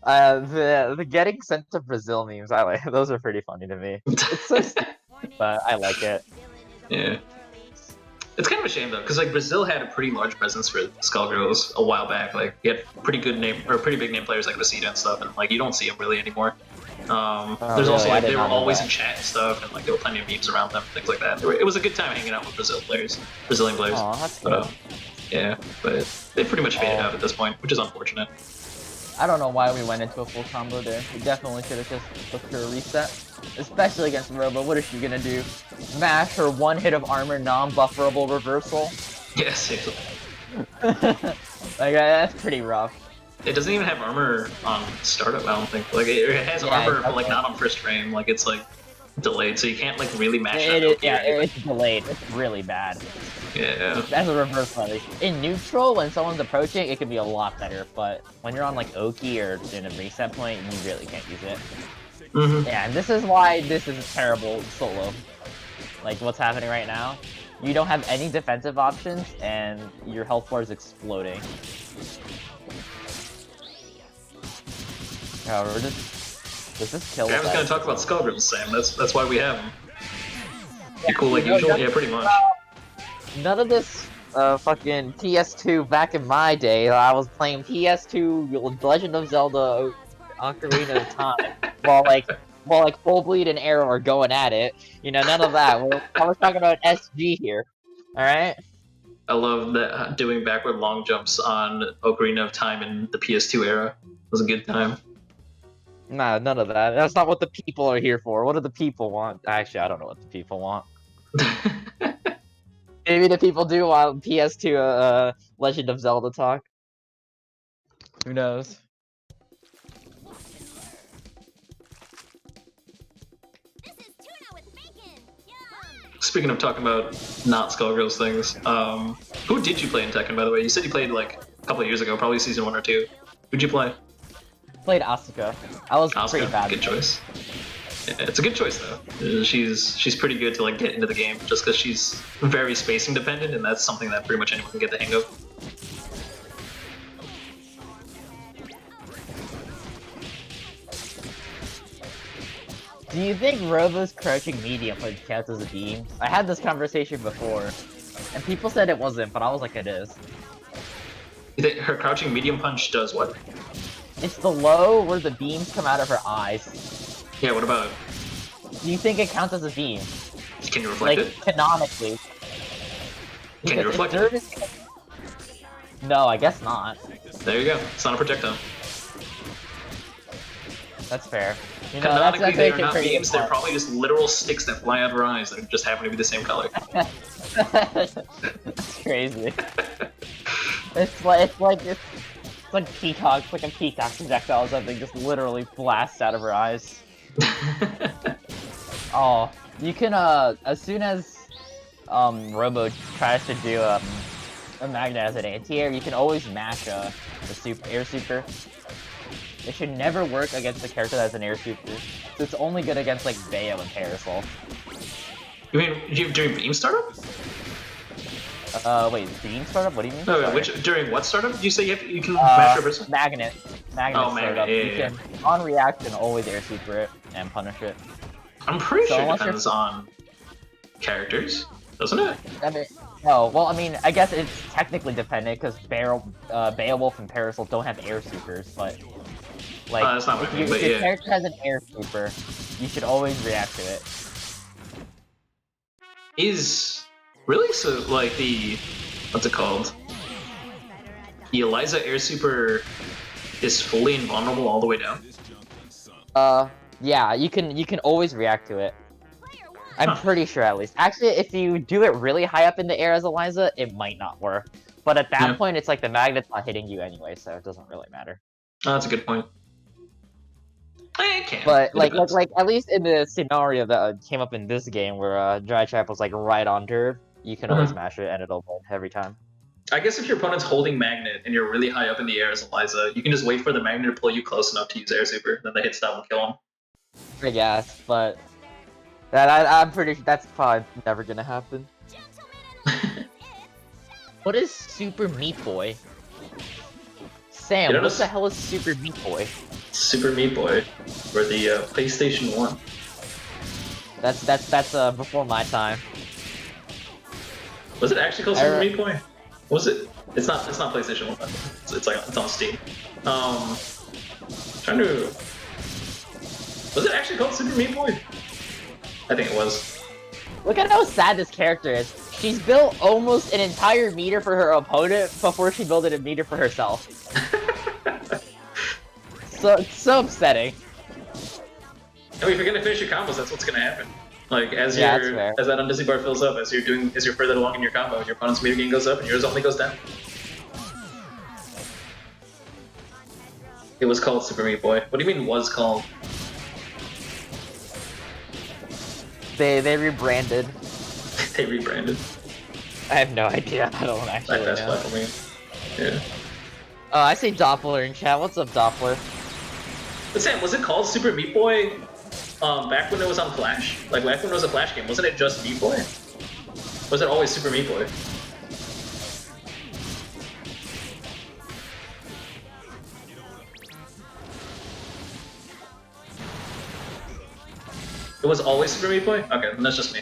The getting sent to Brazil memes, I like those are pretty funny to me. It's so stupid, but I like it. Yeah. It's kind of a shame though, because like Brazil had a pretty large presence for Skullgirls a while back. Like, you had pretty good name or pretty big name players like Rosita and stuff, and like you don't see them really anymore. There's also like they were always in chat and stuff, and like there were plenty of memes around them, things like that. It was a good time hanging out with Brazilian players. Oh, that's good. Yeah, but they pretty much faded out at this point, which is unfortunate. I don't know why we went into a full combo there. We definitely should have just looked for a reset. Especially against Robo. What is she gonna do? Mash her one hit of armor non-bufferable reversal? Yes, like, that's pretty rough. It doesn't even have armor on startup, I don't think. Like, it has armor, but like not on first frame. Like, it's like delayed, so you can't like really mash it. Yeah, it's delayed. It's really bad. Yeah. That's a reverse punish. In neutral, when someone's approaching, it could be a lot better, but when you're on like Oki or in a reset point, you really can't use it. Yeah, and this is why this is a terrible solo. Like, what's happening right now? You don't have any defensive options, and your health bar is exploding. However, does this kill? I was gonna talk about Skullgirls, Sam. That's why we have them. You cool like usual? Yeah, pretty much. None of this fucking PS2 back in my day. I was playing PS2 Legend of Zelda Ocarina of Time while like Full Bleed and Arrow are going at it. You know, none of that. I was talking about SG here. All right. I love that doing backward long jumps on Ocarina of Time in the PS2 era. It was a good time. Nah, none of that. That's not what the people are here for. What do the people want? Actually, I don't know what the people want. Maybe the people do want PS2 Legend of Zelda talk. Who knows? Speaking of talking about not Skullgirls things, who did you play in Tekken, by the way? You said you played like a couple of years ago, probably season 1 or 2. Who'd you play? Played Asuka. I was pretty bad. Good choice. Yeah, it's a good choice though. She's pretty good to like get into the game, just because she's very spacing dependent, and that's something that pretty much anyone can get the hang of. Do you think Robo's crouching medium punch counts as a beam? I had this conversation before, and people said it wasn't, but I was like, it is. You think her crouching medium punch does what? It's the low where the beams come out of her eyes. Yeah, what about it? Do you think it counts as a beam? Can you reflect it? Like, canonically. Can you reflect it? No, I guess not. There you go. It's not a projectile. That's fair. You know, Canonically, that's they are not beams. They're probably just literal sticks that fly out of her eyes that just happen to be the same color. That's crazy. It's like peacock, like a peacock projectile or something, just literally blasts out of her eyes. Oh, you can as soon as Robo tries to do a magnet as an anti-air, you can always mash the air super. It should never work against a character that's an air super. So it's only good against like Bayo and Parasol. You mean during beam startup? Wait, beam startup? What do you mean? No, during what startup? Did you say you can mash reversal? Magnet startup. Magnet, yeah. You can, on reaction, always air super it and punish it. I'm pretty sure it depends on characters, doesn't it? I mean, no, well, I mean, I guess it's technically dependent because Beowulf and Parasol don't have air supers, but like, that's not what I mean, if your character has an air super, you should always react to it. Really? So, like, what's it called? The Eliza air super is fully invulnerable all the way down? Yeah, you can always react to it. I'm pretty sure, at least. Actually, if you do it really high up in the air as Eliza, it might not work. But at that point, it's like the magnet's not hitting you anyway, so it doesn't really matter. Oh, that's a good point. It can. But like at least in the scenario that came up in this game where Dry Trap was like right on Derv, you can always smash it and it'll win every time. I guess if your opponent's holding magnet and you're really high up in the air as Eliza, you can just wait for the magnet to pull you close enough to use air super, then the hit stop will kill him. I guess, but I'm pretty sure that's probably never gonna happen. What is Super Meat Boy? Sam, what the hell is Super Meat Boy? Super Meat Boy for the PlayStation 1. That's before my time. Was it actually called Super Meat Boy? Was it? It's not PlayStation 1. It's on Steam. Trying to. Was it actually called Super Meat Boy? I think it was. Look at how sad this character is. She's built almost an entire meter for her opponent before she built a meter for herself. So upsetting. I mean, if you're gonna finish your combos, that's what's gonna happen. Like as that undizzy bar fills up, as you're further along in your combo, your opponent's meter gain goes up and yours only goes down. It was called Super Meat Boy. What do you mean was called? They rebranded. They rebranded. I have no idea. I don't actually know. For me. Yeah. I see Doppler in chat. What's up, Doppler? But Sam, was it called Super Meat Boy back when it was on Flash? Like back when it was a Flash game, wasn't it just Meat Boy? Was it always Super Meat Boy? It was always Super Meat Boy? Okay, then that's just me.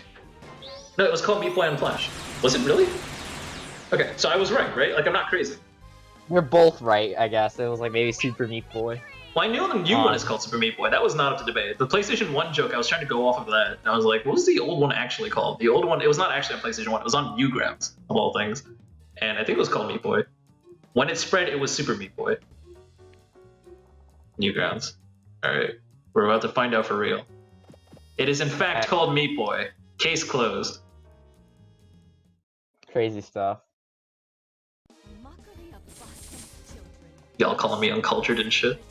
No, it was called Meat Boy on Flash. Was it really? Okay, so I was right? Like, I'm not crazy. We're both right, I guess. It was like maybe Super Meat Boy. Well, I knew the new one is called Super Meat Boy. That was not up to debate. The PlayStation 1 joke, I was trying to go off of that. And I was like, what was the old one actually called? The old one, it was not actually on PlayStation 1. It was on Newgrounds, of all things. And I think it was called Meat Boy. When it spread, it was Super Meat Boy. Newgrounds. Alright, we're about to find out for real. It is in fact called Meat Boy. Case closed. Crazy stuff. Y'all calling me uncultured and shit.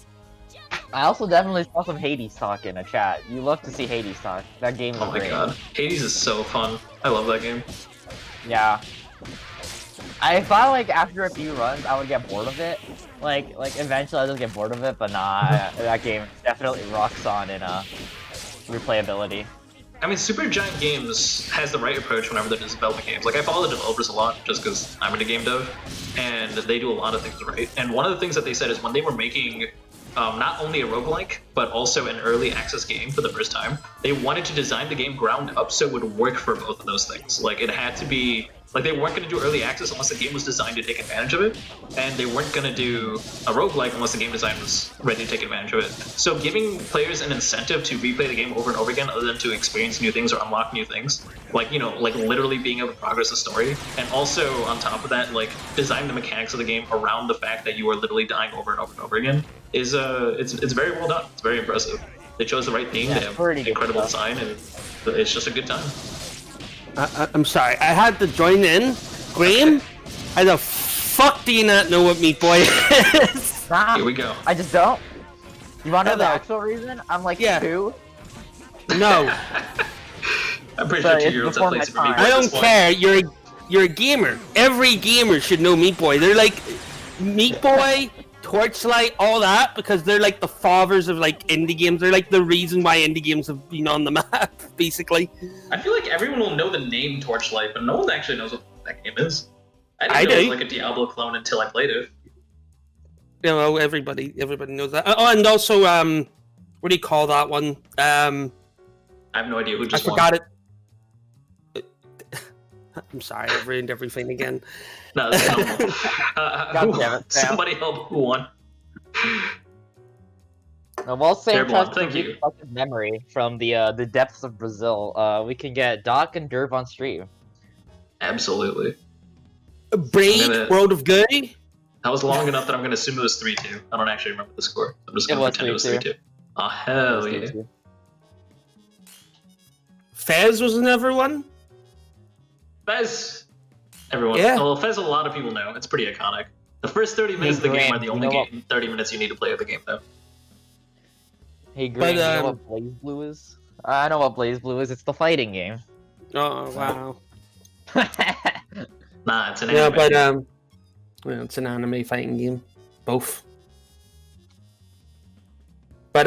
I also definitely saw some Hades talk in a chat. You love to see Hades talk. That game was great. Oh my god. Hades is so fun. I love that game. Yeah. I thought like after a few runs I would get bored of it. Like eventually I'll just get bored of it, but nah, that game definitely rocks on in replayability. I mean, Supergiant Games has the right approach whenever they're developing games. Like, I follow the developers a lot just because I'm into game dev, and they do a lot of things right. And one of the things that they said is when they were making not only a roguelike, but also an early access game for the first time, they wanted to design the game ground up so it would work for both of those things. Like, it had to be... Like, they weren't going to do early access unless the game was designed to take advantage of it, and they weren't going to do a roguelike unless the game design was ready to take advantage of it. So giving players an incentive to replay the game over and over again other than to experience new things or unlock new things, like, you know, like literally being able to progress the story, and also on top of that, like, design the mechanics of the game around the fact that you are literally dying over and over and over again, is, it's very well done. It's very impressive. They chose the right theme, they have incredible design, and it's just a good time. I'm sorry, I had to join in. Graham, how the fuck do you not know what Meat Boy is? Nah, here we go. I just don't. You want to know the actual reason? I'm like 2. No. I'm pretty sure 2-year-olds that play Super Meat Boy. I don't care. You're a gamer. Every gamer should know Meat Boy. They're like Meat Boy, Torchlight, all that, because they're like the fathers of like indie games. They're like the reason why indie games have been on the map, basically. I feel like everyone will know the name Torchlight, but no one actually knows what that game is. I didn't know it was like a Diablo clone until I played it. You know, everybody knows that. Oh, and also, what do you call that one? I have no idea who just won. I forgot it. I'm sorry, I've ruined everything again. No, that's normal. God damn it, Sam. Somebody help, who won? Well, Sam tries to reconstruct his memory from the depths of Brazil. We can get Doc and Derv on stream. Absolutely. Braid, World of Good? That was long enough that I'm going to assume it was 3-2. I don't actually remember the score. I'm just going to pretend it was 3-2. Oh, hell yeah. Fez was another one? Fez! Everyone. Yeah. Well, Fez a lot of people know. It's pretty iconic. The first 30 minutes of the game are the only 30 minutes you need to play of the game, though. Hey, Green, you know what Blaze Blue is? I know what Blaze Blue is. It's the fighting game. Oh, wow. Nah, it's an anime. Yeah, but, well, it's an anime fighting game. Both. But,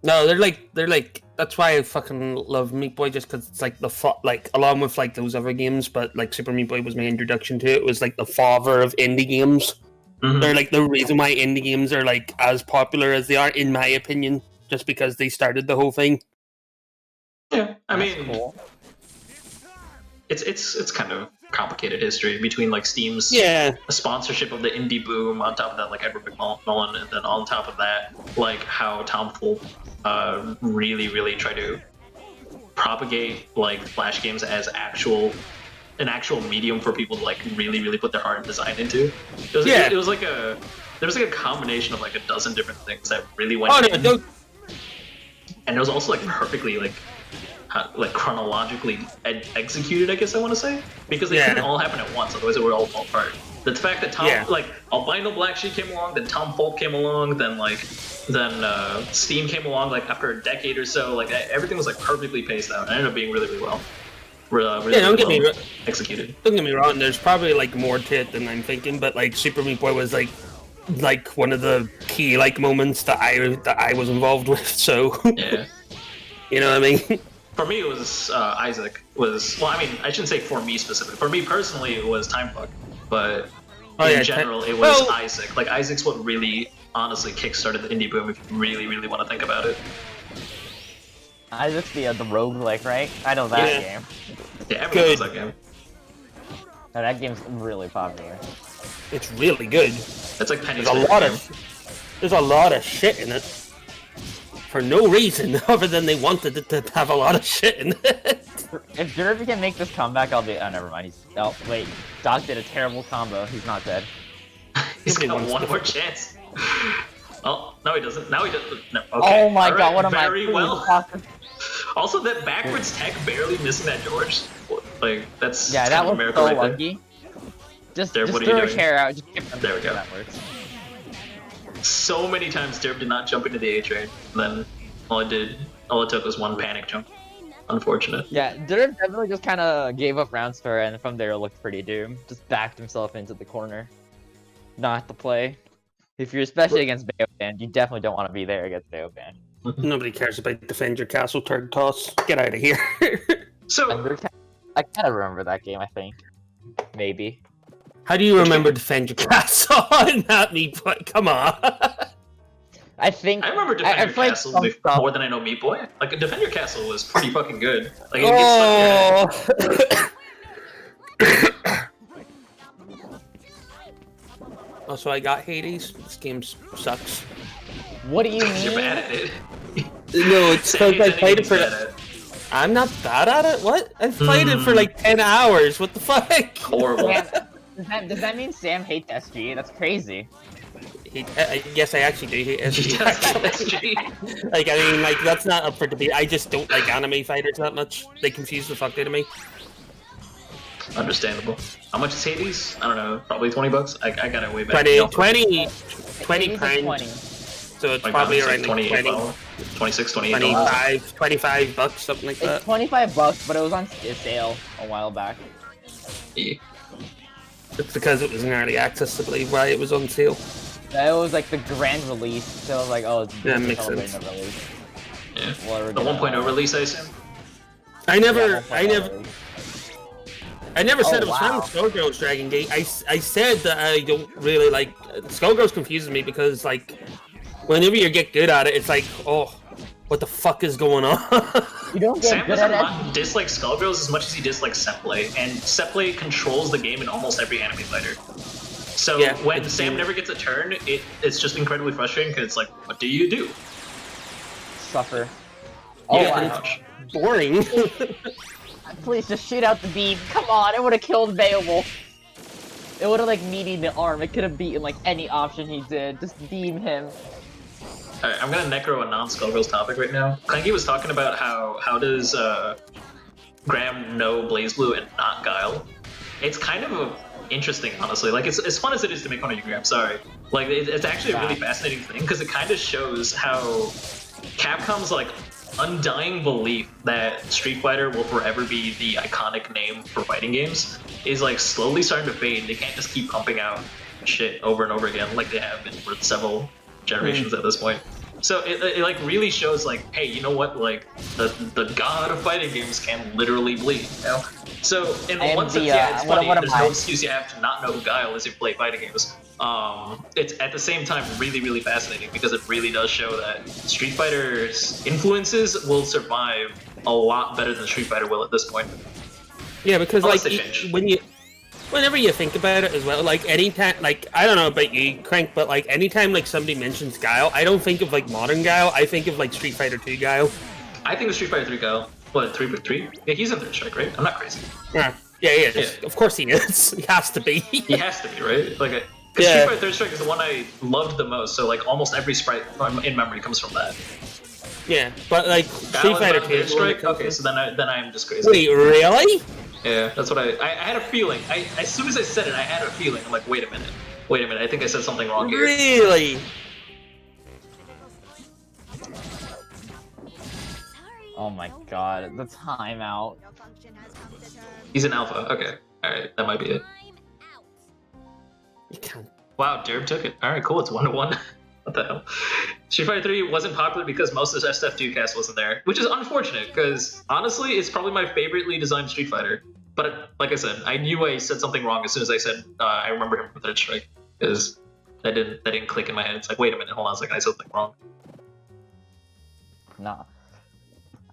no, they're like, that's why I fucking love Meat Boy, just because it's like like, along with like those other games, but like Super Meat Boy was my introduction to it. It was like the father of indie games. They're like the reason why indie games are like as popular as they are, in my opinion, just because they started the whole thing. Yeah, I That's mean, cool. it's kind of complicated history between like Steam's sponsorship of the indie boom, on top of that like Edward McMullen, and then on top of that like how Tom Fulp really tried to propagate like Flash games as an actual medium for people to like really put their heart and design into. It was like there was like a combination of like a dozen different things that really went in. And it was also like perfectly like chronologically executed, I guess I want to say, because they couldn't all happen at once, otherwise it would all fall apart. The fact that like Albino Black Sheep came along, then Tom Fulp came along, then Steam came along like after a decade or so, like everything was like perfectly paced out. It ended up being really well. Really executed. Don't get me wrong. There's probably like more to it than I'm thinking, but like Super Meat Boy was like one of the key like moments that I was involved with. So yeah, you know what I mean. For me, it was Isaac. I mean, I shouldn't say for me specifically. For me personally, it was Time Fuck, but in general, it was Isaac. Like Isaac's what really, honestly, kickstarted the indie boom. If you really want to think about it. Isaac's the roguelike, right? I know that game. Yeah, everyone knows that game. No, that game's really popular. It's really good. It's like Penny's. There's a lot of shit in it. For no reason other than they wanted it to have a lot of shit in it. If Derby can make this comeback, I'll be. Oh, never mind. Oh, wait. Doc did a terrible combo. He's not dead. He's got one more chance. Oh, no, he doesn't. Now he doesn't. No, okay. Oh my god, what am I? Very well. Also, that backwards tech barely missing that George. Like, that's that was miracle so right lucky. Just what are you throw a doing? chair out. Just there we go. That works. So many times Derb did not jump into the A train, and then all it took was one panic jump. Unfortunate. Yeah, Derb definitely just kind of gave up rounds for her, and from there looked pretty doomed. Just backed himself into the corner. Not the play. If you're especially against Bayoban, you definitely don't want to be there against Bayoban. Nobody cares about defend your castle turn toss. Get out of here. So I kind of remember that game. I think maybe. How do you remember defend your castle? Not me, but come on. I think I remember Defend Your Castle more than I know Meat Boy. Like Defend Your Castle was pretty fucking good. Like it gets stuck in your head. Also, I got Hades. This game sucks. What do you mean? You're bad at it. No, it's because I played it for. I'm not bad at it. What? I played it for like 10 hours. What the fuck? Horrible. Does that mean Sam hates SG? That's crazy. Yes, I actually do hate SG. Like, I mean, like, that's not up for debate. I just don't like anime fighters that much. They confuse the fuck out of me. Understandable. How much is Hades? I don't know. Probably $20. I got it way back. 20 pounds. So it's probably around 20, 26, 28 25 bucks, something like that. It's $25, but it was on sale a while back. Yeah. It's because it was in early access, I believe, why it was on sale. It was like the grand release, so I was like, oh, it's makes sense. Release. Yeah. The 1.0 release, I assume? I never said it was wow. Skullgirls Dragon Gate. I said that I don't really like... Skullgirls confuses me because, like, whenever you get good at it, it's like, oh, what the fuck is going on? You don't get Sam good doesn't at it. dislike Skullgirls as much as he dislikes Sepplay, and Sepplay controls the game in almost every anime fighter. So when Sam never gets a turn, it's just incredibly frustrating because it's like, what do you do? Suffer. Oh, wow. Boring. Please just shoot out the beam. Come on, it would have killed Beowulf. It would have like meated the arm. It could have beaten like any option he did. Just beam him. Alright, I'm gonna necro a non-Skullgirls topic right now. Clanky was talking about how does Graham know BlazBlue and not Guile. It's kind of interesting, honestly. Like, it's as fun as it is to make fun of you, Graham, sorry. Like, it's actually a really fascinating thing, because it kind of shows how Capcom's, like, undying belief that Street Fighter will forever be the iconic name for fighting games is, like, slowly starting to fade. They can't just keep pumping out shit over and over again like they have been for several generations at this point. So it like really shows like, hey, you know what? Like the god of fighting games can literally bleed. You know. So in one sense, yeah, it's funny. There's no excuse you have to not know who Guile is if you play fighting games. it's at the same time really, really fascinating because it really does show that Street Fighter's influences will survive a lot better than Street Fighter will at this point. Yeah, because Unless like they change. whenever you think about it as well, like anytime, like I don't know about you, Crank, but like anytime like somebody mentions Guile, I don't think of like modern Guile. I think of like Street Fighter 2 Guile. I think of Street Fighter 3 Guile. What, 3? Yeah, he's in Third Strike, right? I'm not crazy. Yeah, he is. Yeah. Of course he is. He has to be. He has to be, right? Like, because Street Fighter Third Strike is the one I loved the most. So like almost every sprite in memory comes from that. Yeah, but like Street Fighter 2 Third Strike. Okay, so then I am just crazy. Wait, really? Yeah, that's what I had a feeling. As soon as I said it, I had a feeling. I'm like, wait a minute. I think I said something wrong here. Really? Oh my god, the timeout. He's in alpha. Okay. Alright, that might be it. You can't. Wow, Derb took it. Alright, cool. It's 1-1. What the hell? Street Fighter 3 wasn't popular because most of the SF2 cast wasn't there, which is unfortunate because honestly, it's probably my favoritely designed Street Fighter. But like I said, I knew I said something wrong as soon as I said I remember him from Third Strike because that didn't click in my head. It's like, wait a minute, hold on a second, I said something wrong. Nah.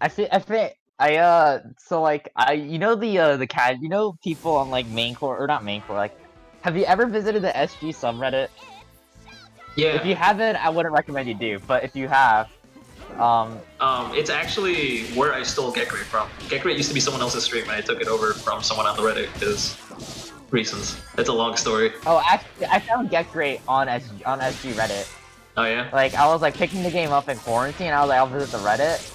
So like you know the cat, you know people on like main core or not main core, like have you ever visited the SG subreddit? Yeah. If you haven't, I wouldn't recommend you do, but if you have, it's actually where I stole Get Great from. Get Great used to be someone else's stream and I took it over from someone on the Reddit because reasons. It's a long story. Oh, actually, I found Get Great on SG Reddit. Oh yeah? Like I was like picking the game up in quarantine, and I was like, I'll visit the Reddit.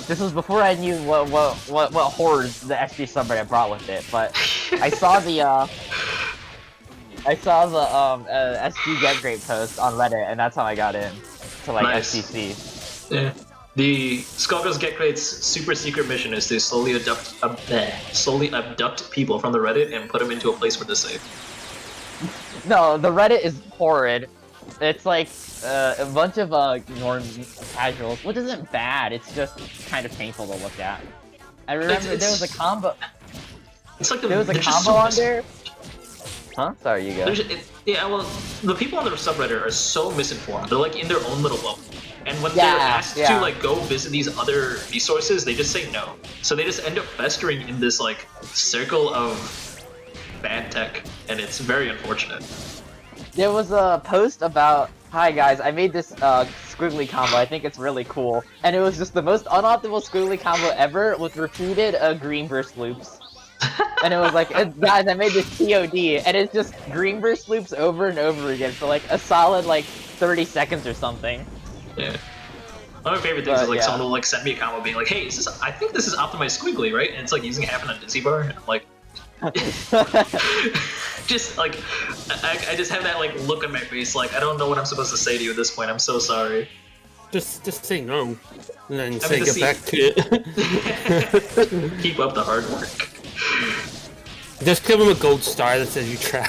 This was before I knew what horrors the SG subreddit brought with it, but I saw the SG Get Great post on Reddit, and that's how I got in to like Nice. SGC. Yeah. The Skullgirls Get Great's super secret mission is to slowly abduct people from the Reddit and put them into a place where they're safe. No, the Reddit is horrid. It's like a bunch of norm casuals, which isn't bad. It's just kind of painful to look at. I remember there was a combo. It's like There was a combo on there. Huh? Sorry, you go. Yeah, well, the people on the subreddit are so misinformed. They're like in their own little bubble. And when they're asked to like go visit these other resources, they just say no. So they just end up festering in this like circle of bad tech, and it's very unfortunate. There was a post about, hi guys, I made this squiggly combo, I think it's really cool. And it was just the most unoptimal squiggly combo ever with repeated green burst loops. And it was like, guys, I made this TOD, and it's just green burst loops over and over again for like a solid like 30 seconds or something. Yeah. One of my favorite things is like someone will like send me a combo being like, hey, I think this is optimized squiggly, right? And it's like using half an Dizzy bar, and I'm like... just like I just have that like look on my face like I don't know what I'm supposed to say to you at this point. I'm so sorry. Just say no, and then say get back to it. Keep up the hard work. Just give him a gold star that says you tried.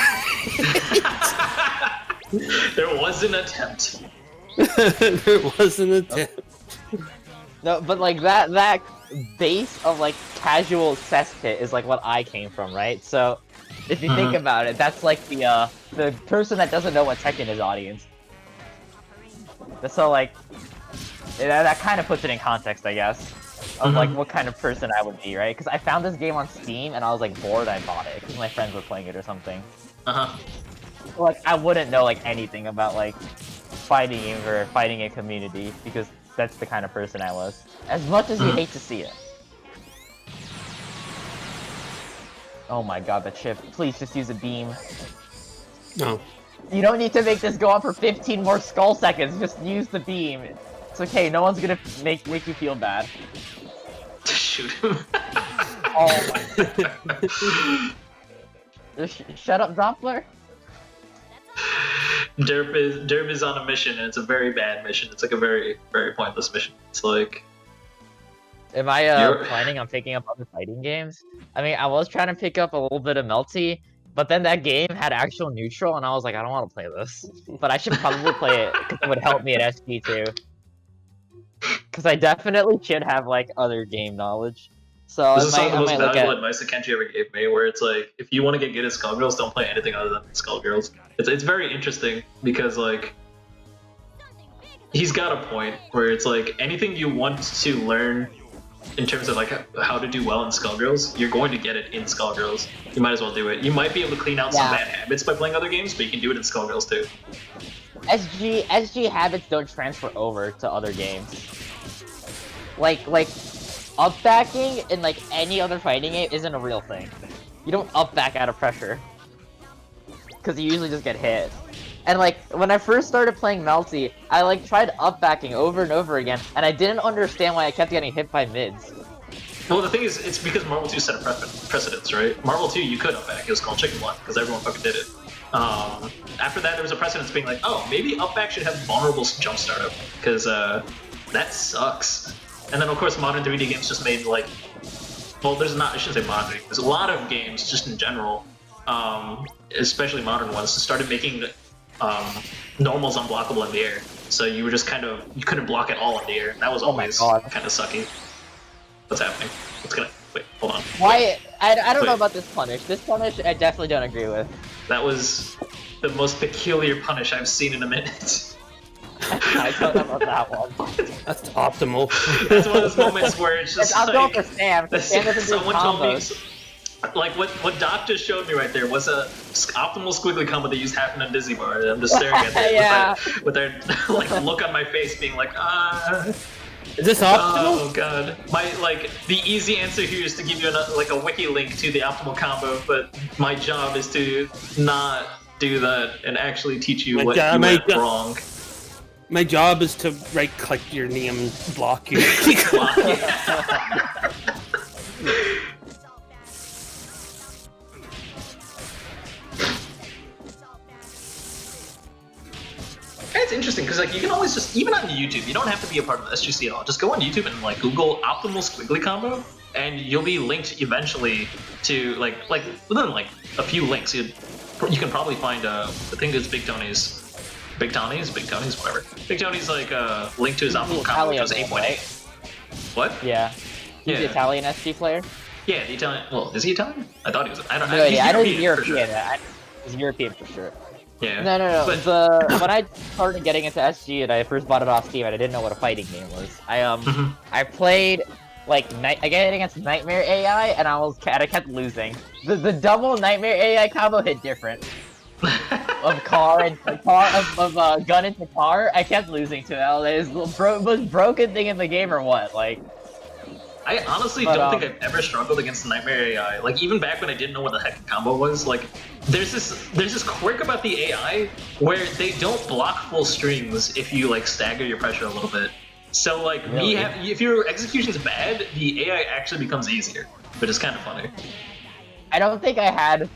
There was an attempt. There was an attempt. No, but like that base of like casual cesspit is like what I came from, right? So if you think about it, that's like the person that doesn't know what Tekken is audience. So like that kind of puts it in context, I guess, of like what kind of person I would be, right? Because I found this game on Steam and I was like bored, I bought it because my friends were playing it or something. So, like I wouldn't know like anything about like fighting or fighting a community because that's the kind of person I was. As much as you hate to see it. Oh my god, the chip. Please just use a beam. No. You don't need to make this go on for 15 more skull seconds. Just use the beam. It's okay, no one's gonna make you feel bad. Shoot him. Oh my... Shut up, Doppler. Derp is on a mission, and it's a very bad mission. It's like a very, very pointless mission. It's like... Am I planning on picking up other fighting games? I mean, I was trying to pick up a little bit of Melty, but then that game had actual neutral, and I was like, I don't want to play this. But I should probably play it, because it would help me at SG too. Because I definitely should have, like, other game knowledge. So This is some of the I most might look valuable at. advice that Kenji ever gave me, where it's like, if you want to get good at Skullgirls, don't play anything other than Skullgirls. It's very interesting because like he's got a point where it's like anything you want to learn in terms of like how to do well in Skullgirls, you're going to get it in Skullgirls. You might as well do it. You might be able to clean out some bad habits by playing other games, but you can do it in Skullgirls too. SG habits don't transfer over to other games. Like up backing in like any other fighting game isn't a real thing. You don't up back out of pressure because you usually just get hit. And like when I first started playing Melty, I like tried up backing over and over again, and I didn't understand why I kept getting hit by mids. Well, the thing is, it's because Marvel 2 set a precedence, right? Marvel 2, you could up back. It was called Chicken Block because everyone fucking did it. After that, there was a precedence being like, oh, maybe up back should have vulnerable jump startup because that sucks. And then, of course, modern 3D games just made, like... Well, there's not... I shouldn't say modern 3D. There's a lot of games, just in general, especially modern ones, started making normals unblockable in the air. So you were just kind of... You couldn't block it all in the air. And that was always kind of sucky. What's happening? What's gonna... Wait, hold on. Why? I don't know about this punish. This punish, I definitely don't agree with. That was the most peculiar punish I've seen in a minute. I don't know about that one. That's optimal. That's one of those moments where it's just I'm going like... for Sam. Sam doesn't do Someone told me... combos. Like, what Doc just showed me right there was a optimal squiggly combo that used half in a dizzy bar. And I'm just staring at it with their like, look on my face being like, Is this optimal? Oh god. The easy answer here is to give you a wiki link to the optimal combo, but my job is to not do that and actually teach you what you went wrong. My job is to right-click your name and block you. It's interesting because like you can always just, even on YouTube, you don't have to be a part of the SGC at all. Just go on YouTube and like Google optimal squiggly combo, and you'll be linked eventually to like within like a few links. You can probably find I think it's Big Tony's, whatever. Big Tony's like link to his optimal combo, which was 8.8. What? Yeah. He's the Italian SG player. Yeah, the Italian. Well, is he Italian? I thought he was. I don't know. No, I know he's European. Sure. He's European for sure. Yeah. No. But... When I started getting into SG and I first bought it off Steam and I didn't know what a fighting game was, I played like I get against Nightmare AI and I kept losing. The double Nightmare AI combo hit different. Of gun into car, I kept losing to it. It was the most broken thing in the game or what? Like. I honestly don't think I've ever struggled against Nightmare AI. Like even back when I didn't know what the heck a combo was, like there's this quirk about the AI where they don't block full strings if you like stagger your pressure a little bit. So like really? If your execution's bad, the AI actually becomes easier, but it's kind of funny. I don't think I had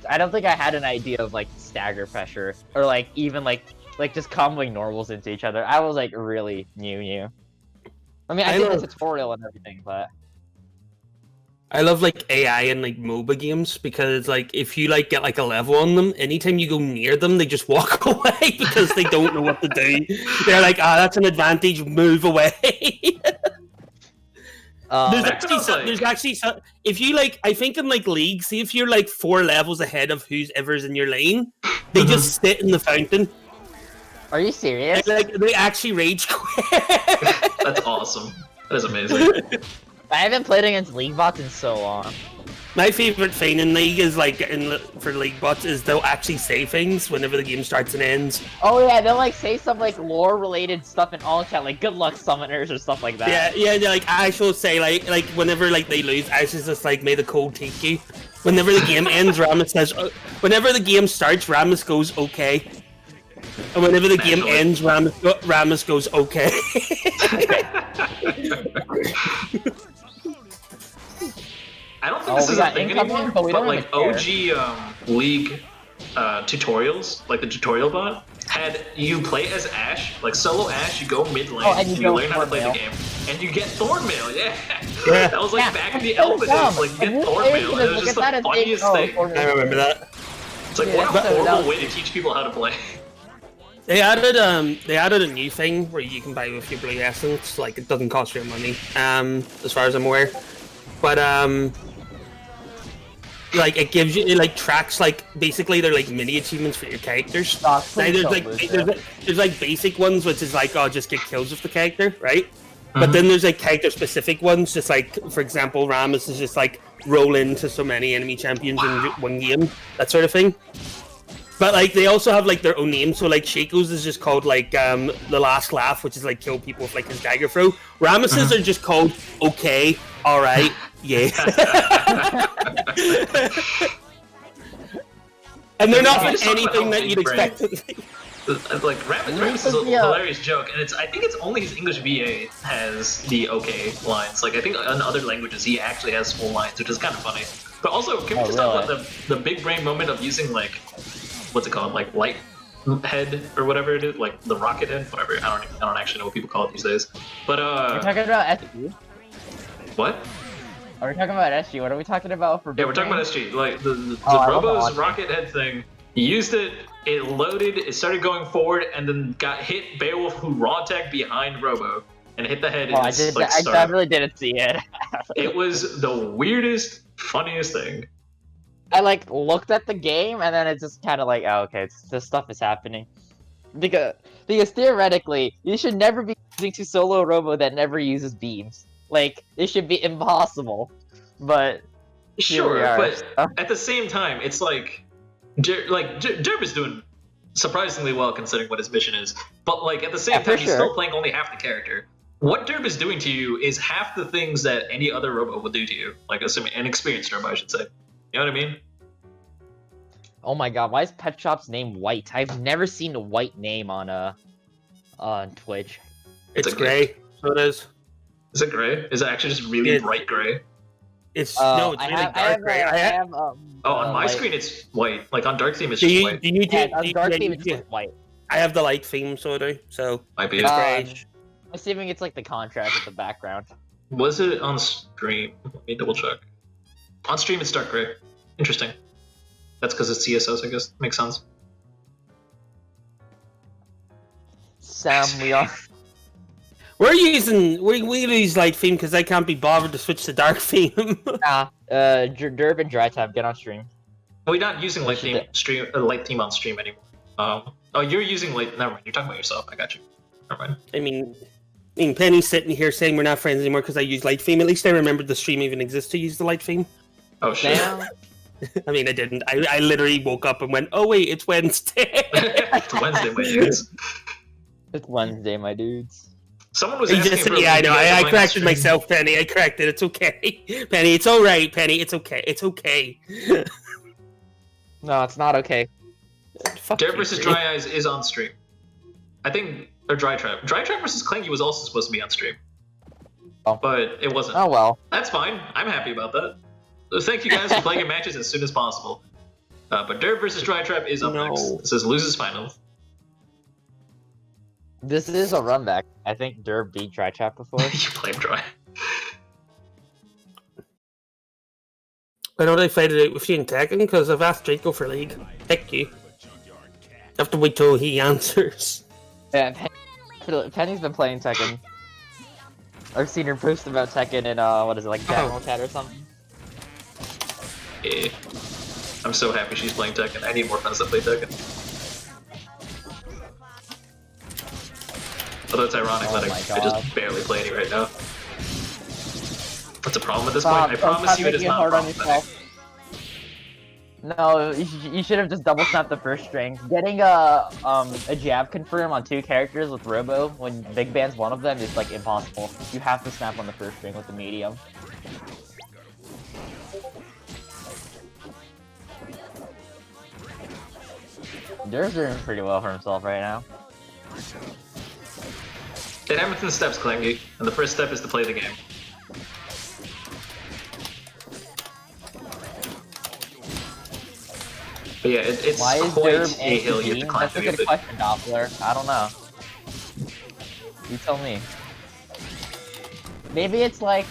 an idea of like stagger pressure or like even like just comboing normals into each other. I was like really new. I mean, I did the tutorial and everything, but. I love like AI in like MOBA games because like if you like get like a level on them, anytime you go near them, they just walk away because they don't know what to do. They're like, that's an advantage, move away. There's actually some, if you like, I think in like League, see if you're like 4 levels ahead of whoever's in your lane, they just sit in the fountain. Are you serious? They actually rage quit. That's awesome. That is amazing. I haven't played against League bots in so long. My favorite thing in League is like for League bots is they'll actually say things whenever the game starts and ends. Oh yeah, they'll like say some like lore related stuff in all chat, like good luck summoners or stuff like that. Yeah, like Ash will say like whenever like they lose, Ash is just like may the cold take you. Whenever the game ends, Rammus says. Whenever the game starts, Rammus goes okay. And whenever the game ends, Rammus goes okay. I don't think this is a thing anymore, but like OG League tutorials, like the tutorial bot, had you play as Ash, like solo Ash, you go mid lane, and you learn how to play the game, and you get Thornmail, yeah. That was like back in the alpha days, like you get Thornmail, and it was just the funniest thing. I remember that. It's like, what a horrible way to teach people how to play. They added a new thing where you can buy with your blue essence, like it doesn't cost you money, as far as I'm aware. but like it gives you, it like tracks like basically they're like mini achievements for your characters. Oh, Like, please there's like basic ones which is like, oh, just get kills with the character, right? But then there's like character specific ones, just like for example Rammus is just like roll into so many enemy champions in one game, that sort of thing. But like they also have like their own names, so like Shaco's is just called like the last laugh, which is like kill people with like his dagger throw. Rammus's are just called okay, alright, yeah. And they're not anything that you'd expect. Like Rammus is a hilarious joke, and I think it's only his English VA has the okay lines. Like I think in other languages he actually has full lines, which is kind of funny. But also, can we just talk about the big brain moment of using like, what's it called, like light head or whatever it is, like the rocket head, whatever. I don't actually know what people call it these days. But We're talking about SG. What? Are we talking about SG? What are we talking about for? Yeah, we're talking about SG. Like the Robo's rocket head thing. He used it. It loaded. It started going forward, and then got hit. Beowulf, who raw tagged behind Robo, and hit the head. I really didn't see it. It was the weirdest, funniest thing. I like looked at the game, and then it's just kind of like, oh, okay, this stuff is happening. Because theoretically, you should never be using to solo Robo that never uses beams. Like, it should be impossible. But sure, but at the same time, it's like, Derb is doing surprisingly well considering what his mission is. But like at the same time, he's still playing only half the character. What Derb is doing to you is half the things that any other Robo would do to you. Like assuming an experienced Robo, I should say. You know what I mean? Oh my god, why is Pet Shop's name White? I've never seen a white name on Twitch. It's gray. So it is. Is it gray? Is it actually just really bright gray? It's no, it's really dark gray. On my screen it's white. Like on Dark Theme it's just white. On Dark Theme it's just white. I have the light theme, so do. So might be it's gray. I'm assuming it's like the contrast with the background. Was it on stream? Let me double check. On stream it's dark gray. Interesting. That's because it's CSS, I guess. Makes sense. Sam, we are. We use light theme because I can't be bothered to switch to dark theme. Derb and Dry Time, get on stream. We're not using light theme on stream anymore. Oh, you're using light. Never mind. You're talking about yourself. I got you. Never mind. I mean, Penny's sitting here saying we're not friends anymore because I use light theme. At least I remembered the stream even exists to use the light theme. Oh shit. I mean, I didn't. I literally woke up and went, "Oh wait, it's Wednesday." It's Wednesday, my dudes. It's Wednesday, my dudes. Someone was asking for I know. I corrected myself, Penny. I corrected. It's okay, Penny. It's all right, Penny. It's okay. It's okay. No, it's not okay. Derb vs Dry Eyes is on stream. I think, or Dry Trap. Dry Trap versus Clanky was also supposed to be on stream. Oh. But it wasn't. Oh well. That's fine. I'm happy about that. So thank you guys for playing your matches as soon as possible. But Derb vs Dry Trap is up next. This is losers finals. This is a run back. I think Derb beat Dry Trap before. You blame Dry. Why don't I fight it out with you in Tekken? Because I've asked Draco for League. Heck you. I have to wait till he answers. Yeah, Penny's been playing Tekken. I've seen her post about Tekken in, what is it, like General Chat or something? Yeah. I'm so happy she's playing Tekken. I need more friends that play Tekken. Although it's ironic that I just barely play any right now. What's the problem at this point? I promise you it is not a problem. No, you should have just double snapped the first string. Getting a jab confirm on 2 characters with Robo when Big Band's one of them is like impossible. You have to snap on the first string with the medium. Derb's doing pretty well for himself right now. It happens in steps, Clangy, and the first step is to play the game. But yeah, it's quite a hill you have to climb. That's a good question, Doppler. I don't know. You tell me. Maybe it's like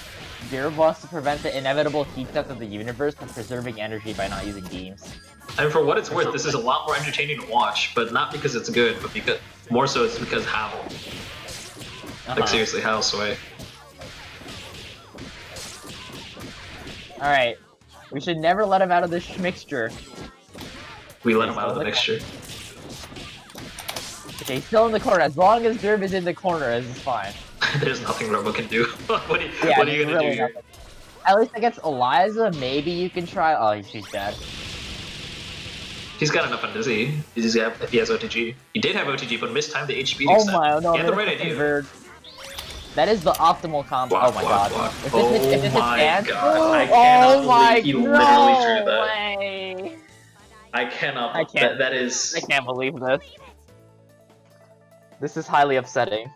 Derb wants to prevent the inevitable heat death of the universe by preserving energy by not using beams. And for what it's worth, this is a lot more entertaining to watch, but not because it's good, but because more so it's because how. Like seriously, how Sway? Alright. We should never let him out of this mixture. We let him out of the mixture. Okay, he's still in the corner. As long as Derb is in the corner, it's fine. There's nothing Robo can do. what are you gonna really do here? nothing. At least against Eliza, maybe you can try. Oh, she's dead. He's got enough on Dizzy. He has OTG. He did have OTG, but missed time the HP. Oh my, no, he had the right idea. Bird. That is the optimal combo. Oh my god. If this is god. I cannot believe he literally drew that. Way. I cannot. I can't. That is. I can't believe this. This is highly upsetting.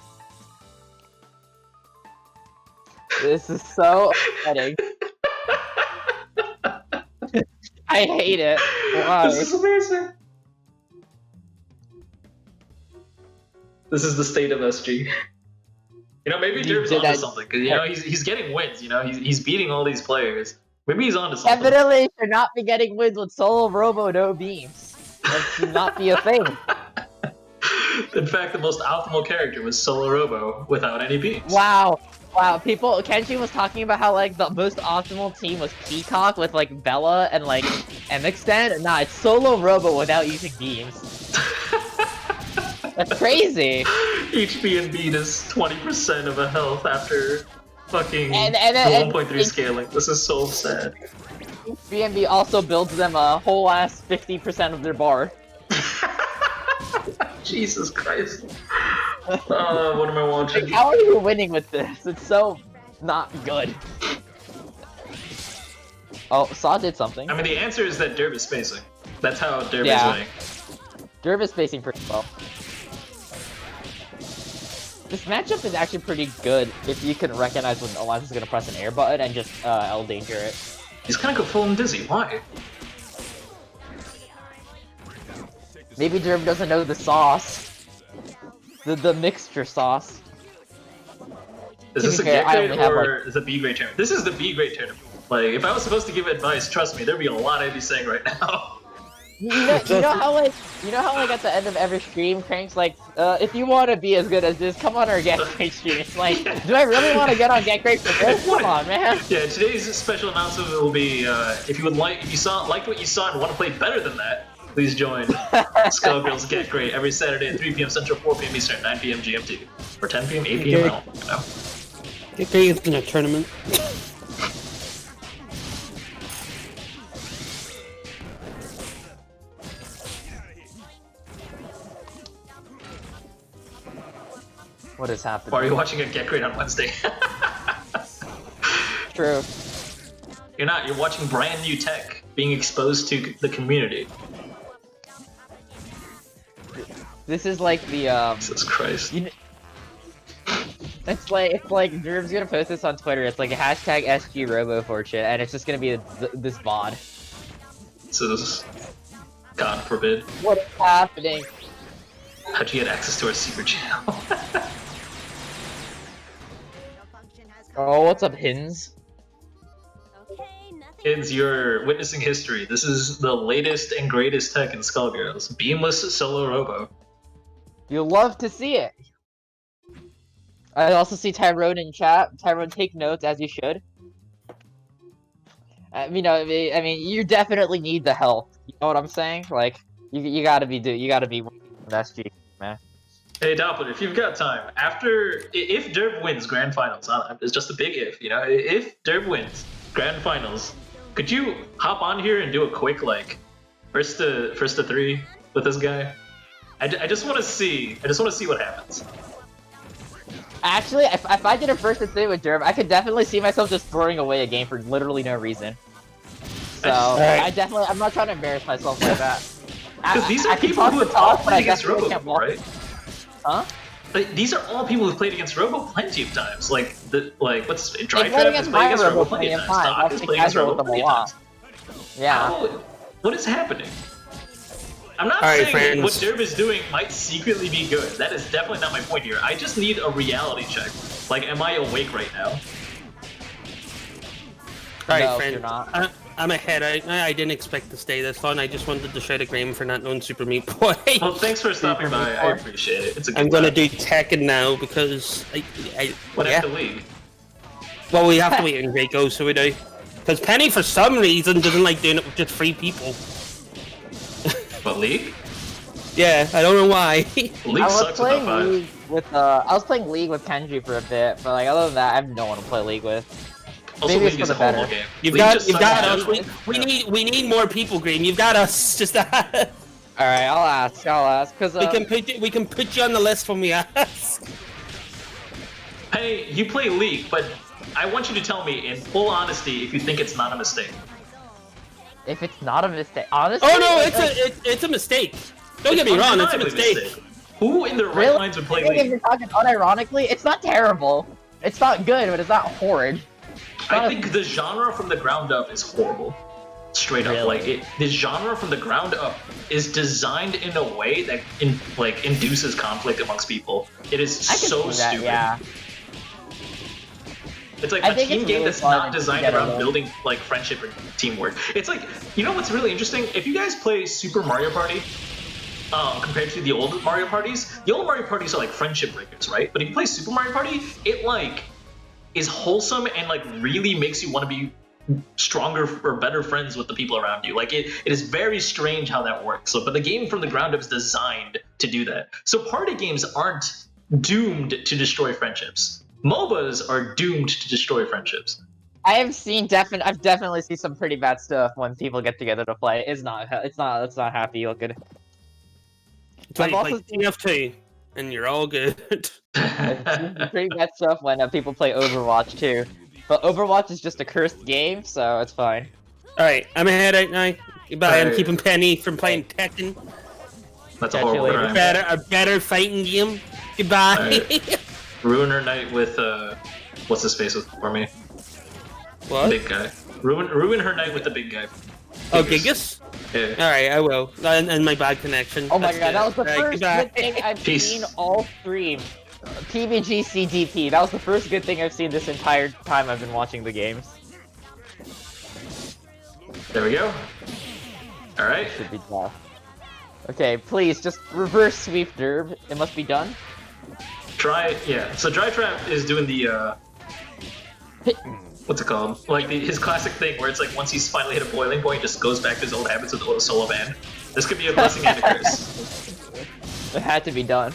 This is so upsetting. I hate it. Why? This is amazing. This is the state of SG. You know, maybe Derb's onto something, because, you know, he's getting wins, you know, he's beating all these players. Maybe he's onto something. Evidently, should not be getting wins with solo Robo, no beams. That should not be a thing. In fact, the most optimal character was Solo Robo without any beams. Wow. Wow, Kenshi was talking about how, like, the most optimal team was Peacock with, like, Bella and, like, MXTEND. Nah, it's Solo Robo without using beams. That's crazy. Each being beat is 20% of a health after fucking and 1.3 scaling. This is so sad. BNB also builds them a whole ass 50% of their bar. Jesus Christ. What am I watching? Like, how are you winning with this? It's so not good. Oh, Saw did something. I mean, the answer is that Derb is spacing. That's how Derb is winning. Derb is spacing pretty well. This matchup is actually pretty good if you can recognize when Eliza's gonna press an air button and just L danger it. He's kind of full and dizzy. Why? Maybe Derb doesn't know the sauce. The mixture sauce. Is this a Get Grade or is a B grade tournament? This is the B grade tournament. Like, if I was supposed to give advice, trust me, there'd be a lot I'd be saying right now. You know how like at the end of every stream, Crank's like, if you want to be as good as this, come on our Get Grade stream. It's like, do I really want to get on Get Grade for this? Come on, man. Yeah, today's special announcement will be, if you liked what you saw and want to play better than that, please join Skullgirls Get Great every Saturday at 3 p.m. Central, 4 p.m. Eastern, 9 p.m. GMT. Or 10 p.m., 8 p.m., I don't know. Get Great is in a tournament. What is happening? Why are you watching a Get Great on Wednesday? True. You're not. You're watching brand new tech being exposed to the community. This is like the Jesus Christ. It's like Derb's gonna post this on Twitter. It's like a hashtag SG RoboFortune, and it's just gonna be this VOD. So this is, God forbid. What is happening? How'd you get access to our secret channel? Oh, what's up, Hins? Kids, you're witnessing history. This is the latest and greatest tech in Skullgirls. Beamless Solo Robo. You'll love to see it. I also see Tyrone in chat. Tyrone, take notes as you should. I mean, you definitely need the help. You know what I'm saying? Like, you gotta be with SG, man. Hey Doppler, if you've got time, if Derb wins Grand Finals, it's just a big if, you know, if Derb wins Grand Finals, could you hop on here and do a quick, like, first to 3 with this guy? I just want to see what happens. Actually, if I did a first to 3 with Derb, I could definitely see myself just throwing away a game for literally no reason. So, I'm not trying to embarrass myself like that. Because these are people who have all played against Robo before, right? Huh? Like, these are all people who've played against Robo plenty of times. Like, what's Dry Trap has played against Robo plenty of times. Doc has played against Robo plenty of times. Yeah. What is happening? I'm not saying what Derb is doing might secretly be good. That is definitely not my point here. I just need a reality check. Like, am I awake right now? Alright, no, friend. You're not. I'm ahead. I didn't expect to stay this long. I just wanted to show the Graham for not knowing Super Meat Boy. Well, thanks for stopping by. I appreciate it. It's a good I'm gonna do Tekken now because What after League? Well, we have to wait in Great Go, so we do. Because Penny, for some reason, doesn't like doing it with just 3 people. But League? Yeah, I don't know why. League I was sucks playing without 5. League with I was playing League with Kenji for a bit, but like other than that, I have no one to play League with. Also, Maybe League it's is for a the horrible better. game. You've League got just sucks us. in general. We need more people, Green. You've got us. Just that. All right, I'll ask, cause we can put you on the list when we ask. Hey, you play League, but I want you to tell me in full honesty if you think it's not a mistake. if it's not a mistake, honestly. Oh no, like, it's a mistake. Don't get me wrong, it's a undeniably mistake. Who in their right Really? minds would play I think if League? you're talking unironically, it's not terrible. It's not good, but it's not horrid. I think the genre from the ground up is horrible. Straight up, Really? like the genre from the ground up is designed in a way that induces conflict amongst people. It is I can so see that, stupid. yeah. It's like I a think team it's game really that's fun not and designed together, around though. building like friendship and teamwork. It's like, you know what's really interesting? If you guys play Super Mario Party, compared to the old Mario parties, the old Mario parties are like friendship breakers, right? But if you play Super Mario Party, it like is wholesome and like really makes you want to be stronger or better friends with the people around you. Like it is very strange how that works. So, but the game from the ground up is designed to do that. So party games aren't doomed to destroy friendships. MOBAs are doomed to destroy friendships. I've definitely seen some pretty bad stuff when people get together to play. It's not happy looking. It's I've like also seen TF2, and you're all good. I've seen pretty bad stuff when people play Overwatch too. But Overwatch is just a cursed game, so it's fine. Alright, I'm ahead right now. Goodbye, I'm Alright. keeping Penny from playing Tekken. That's a Catch you horrible later. crime. A better fighting game. Goodbye. Alright. Ruin her night with what's his face for me? What? Big guy. Ruin her night with the big guy. Oh, Gigas? Yeah. Alright, I will. And my bad connection. Oh my That's god, good. that was the Alright, first goodbye. good thing I've Peace. seen all stream. PBG CDP. That was the first good thing I've seen this entire time I've been watching the games. There we go. Alright. Should be tough. Okay, please just reverse sweep Derb. It must be done. Yeah. So Dry Trap is doing the what's it called? Like his classic thing where it's like once he's finally hit a boiling point, he just goes back to his old habits with a solo band. This could be a blessing and a curse. It had to be done.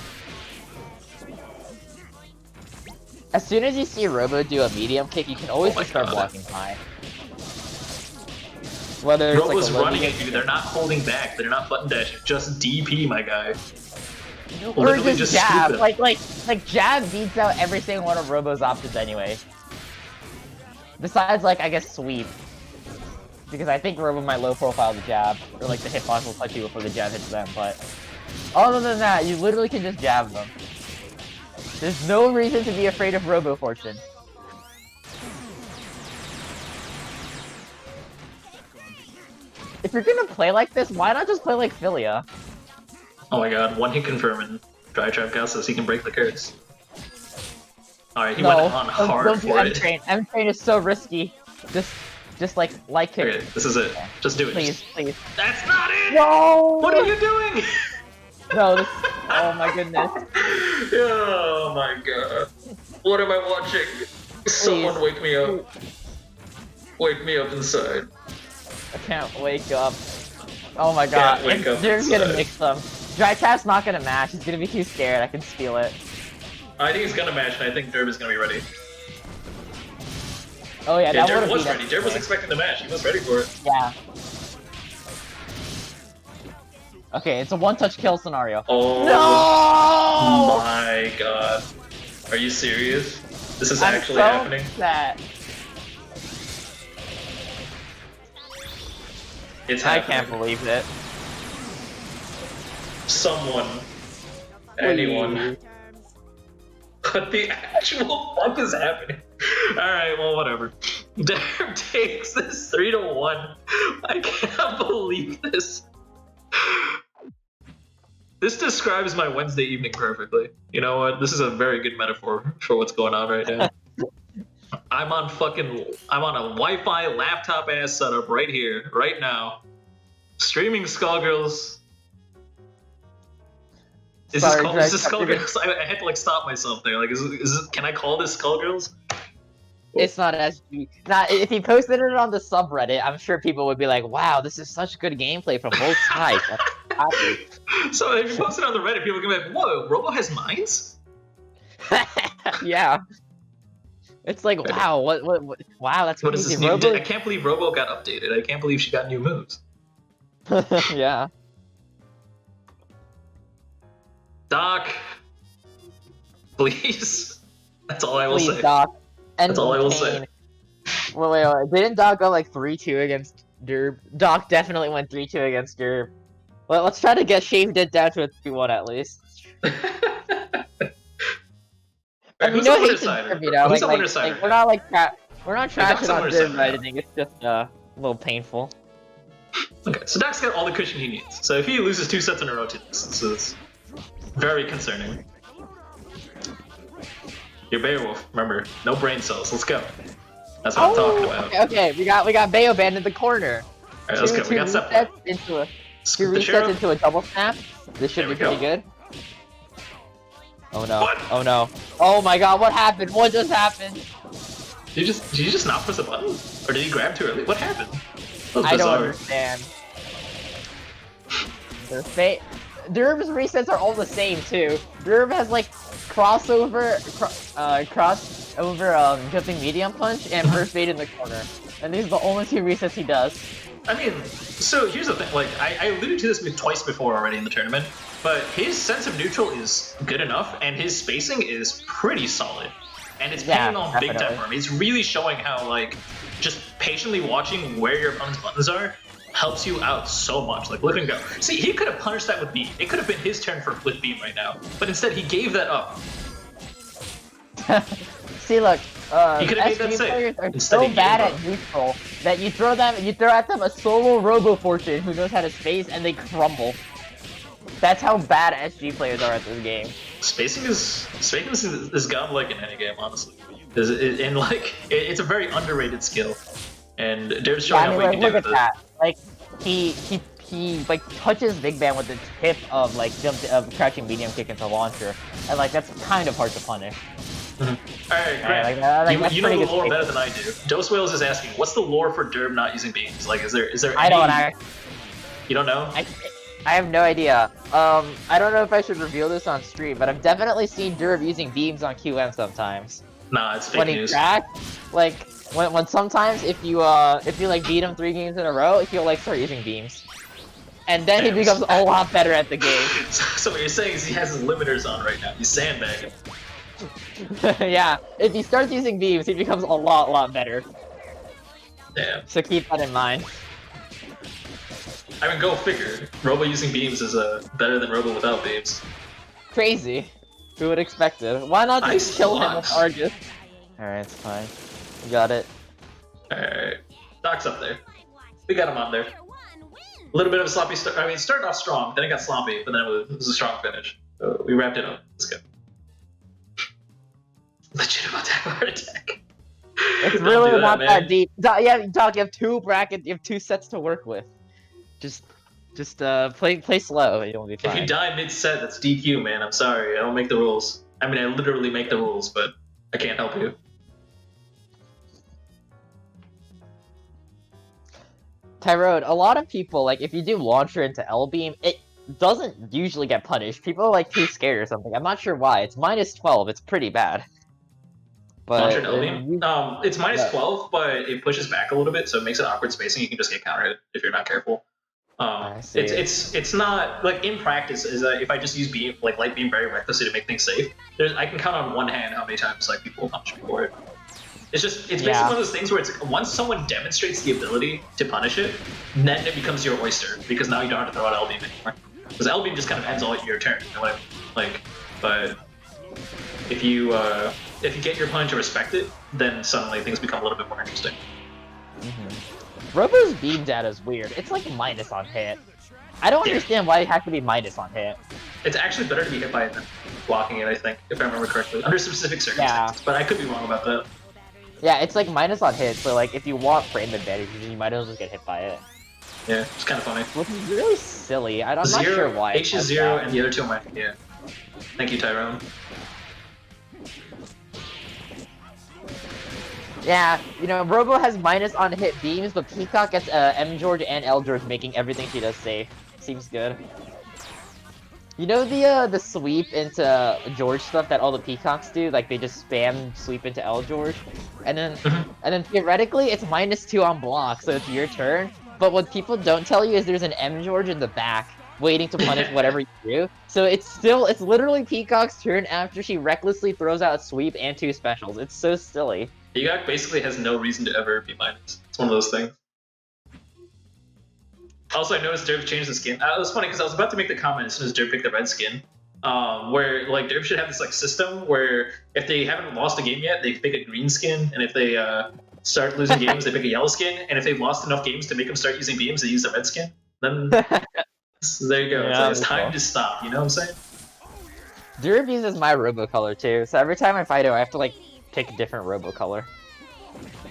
As soon as you see Robo do a medium kick, you can always Oh my just start God. blocking high. Whether it's Robo's like a running low at you, they're not holding back, they're not button dashing, just DP, my guy. or Literally just just jab. scoop them. Like jab beats out every single one of Robo's options anyway. Besides, like, I guess sweep. Because I think Robo might low profile the jab, or like the hitbox will touch you before the jab hits them, but other than that, you literally can just jab them. There's no reason to be afraid of Robo Fortune. If you're gonna play like this, why not just play like Philia? Oh my god, one hit confirm and Dry Trap Gal says he can break the curse. Alright, he went on hard don't do for it. M-Train. M-Train is so risky. Just like kick. Okay, this is it. Just do it. Please, please. That's not it! No! What are you doing? No, this... Oh my goodness. Oh my god. What am I watching? Someone wake me up. Wake me up inside. I can't wake up. Oh my god. Can't wake up They're gonna inside. mix them. Dry Tap's not gonna match. He's gonna be too scared. I can feel it. I think he's gonna match, and I think Derb is gonna be ready. Oh yeah, Yeah, that Derb would've was been ready. Derb was expecting the match. He was ready for it. Yeah. Okay, it's a one-touch kill scenario. Oh No! my god. Are you serious? This is I'm actually so happening? upset. It's I happening. can't believe it. Someone. Anyone. What the actual fuck is happening? Alright, well, whatever. Derb takes this 3-1. I cannot believe this. This describes my Wednesday evening perfectly. You know what? This is a very good metaphor for what's going on right now. I'm on a Wi-Fi laptop ass setup right here, right now. Streaming Skullgirls. Is Sorry, this Greg, Skullgirls? I had to like stop myself there. Like, can I call this Skullgirls? It's not SG. Not if he posted it on the subreddit, I'm sure people would be like, "Wow, this is such good gameplay from both sides." So if you post it on the Reddit, people can be like, "Whoa, Robo has mines?" Yeah. It's like, wow, what wow, that's What is crazy. this new? Robo... I can't believe Robo got updated. I can't believe she got new moves. Yeah. Doc, please. That's all I will Please, say. Doc. And That's all I will say. Wait. Didn't Doc go like 3-2 against Derb? Doc definitely went 3-2 against Derb. Well, let's try to get Shaved It down to a 3-1 at least. And Who's we know on winner's hate side? Derb, you know, Who's on winner's side? like we're not like we're not Doc's trashing on on winner's Derb side or right anything. It's just a little painful. Okay, so Doc's got all the cushion he needs. So if he loses 2 sets in a row to this is very concerning. You're Beowulf, remember, no brain cells. Let's go. That's what I'm talking about. Okay, we got Bayo banned in the corner. Alright, let's go. We got resets Sephiroth. into a Scoop two the resets sheriff. into a double snap. This should There be we go. pretty good. Oh no! What? Oh no! Oh my God! What happened? What just happened? Did you just not press a button? Or did he grab too early? What happened? That was I don't bizarre. understand. Derb's resets are all the same too. Derb has like crossover jumping medium punch and burst bait in the corner, and these are the only 2 resets he does. I mean, so here's the thing, like, I alluded to this twice before already in the tournament, but his sense of neutral is good enough, and his spacing is pretty solid. And it's paying off big time for him. It's really showing how, like, just patiently watching where your opponent's buttons are helps you out so much. Like, look at him go. See, he could have punished that with beam. It could have been his turn with beam right now, but instead he gave that up. See, look, He could have made that SG safe. players are Instead, so he bad gave at up. neutral that you throw at them a solo Robo Fortune who knows how to space and they crumble. That's how bad SG players are at this game. Spacing is godlike in any game, honestly. And like, it's a very underrated skill. And Derb's showing up what he can do look with at it. that. Like, he like touches Big Bang with the tip of like crouching medium kick into launcher, and like that's kind of hard to punish. Alright, Grant, you know the lore better than I do. Dose Whales is asking, what's the lore for Derb not using beams? Like, is there any... I don't. You don't know? I have no idea. I don't know if I should reveal this on stream, but I've definitely seen Derb using beams on QM sometimes. Nah, it's fake When he news. cracks, like when sometimes if you like beat him 3 games in a row, he'll like start using beams, and then he becomes a lot better at the game. So what you're saying is he has his limiters on right now. He's sandbagging. Yeah, if he starts using beams, he becomes a lot better. Damn. So keep that in mind. I mean, go figure. Robo using beams is better than Robo without beams. Crazy. Who would expect it? Why not just Ice kill him blocks. with Argus? Alright, it's fine. We got it. Alright. Doc's up there. We got him on there. A little bit of a sloppy start. I mean, it started off strong, then it got sloppy, but then it was a strong finish. So we wrapped it up. Let's go. Legit about to have a heart attack. It's Don't really do not man. that deep. Doc, you have 2 brackets, you have 2 sets to work with. Just play slow, you'll be If fine. you die mid-set, that's DQ, man. I'm sorry. I don't make the rules. I mean, I literally make the rules, but I can't help you. Tyrone, a lot of people, like, if you do launcher into L-beam, it doesn't usually get punished. People are, like, too scared or something. I'm not sure why. It's -12, it's pretty bad. But Launcher and L-beam? It's minus yeah. 12, but it pushes back a little bit, so it makes it awkward spacing. You can just get counter-hit if you're not careful. I see. It's not like in practice is that if I just use beam like light beam very recklessly to make things safe, I can count on one hand how many times like people will punish me for it. It's basically one of those things where it's once someone demonstrates the ability to punish it, then it becomes your oyster because now you don't have to throw out L beam anymore. Because L beam just kind of ends all your turn. You know what I mean? Like, but if you get your opponent to respect it, then suddenly things become a little bit more interesting. Robo's beam data is weird. It's like minus on hit. I don't understand why it has to be minus on hit. It's actually better to be hit by it than blocking it, I think, if I remember correctly, under specific circumstances. But I could be wrong about that. Yeah, it's like minus on hit, so like if you want frame advantage, you might as well just get hit by it. Yeah, it's kind of funny. Which is really silly. I'm not sure why. H is 0, and the other 2 might. Yeah. Thank you, Tyrone. Yeah, you know, Robo has minus on hit beams, but Peacock gets M George and L George, making everything she does safe. Seems good. You know the sweep into George stuff that all the Peacocks do? Like they just spam sweep into L George, and then theoretically it's -2 on block, so it's your turn. But what people don't tell you is there's an M George in the back waiting to punish whatever you do. So it's literally Peacock's turn after she recklessly throws out a sweep and 2 specials. It's so silly. Peacock basically has no reason to ever be minus. It's one of those things. Also, I noticed Derp changed the skin. It was funny because I was about to make the comment as soon as Derp picked the red skin, where like Derp should have this like system where if they haven't lost a game yet, they pick a green skin, and if they start losing games, they pick a yellow skin, and if they've lost enough games to make them start using beams, they use the red skin. Then so there you go. Yeah, it's time to stop. You know what I'm saying? Derp uses my Robo color too, so every time I fight her, I have to like pick a different Robo color.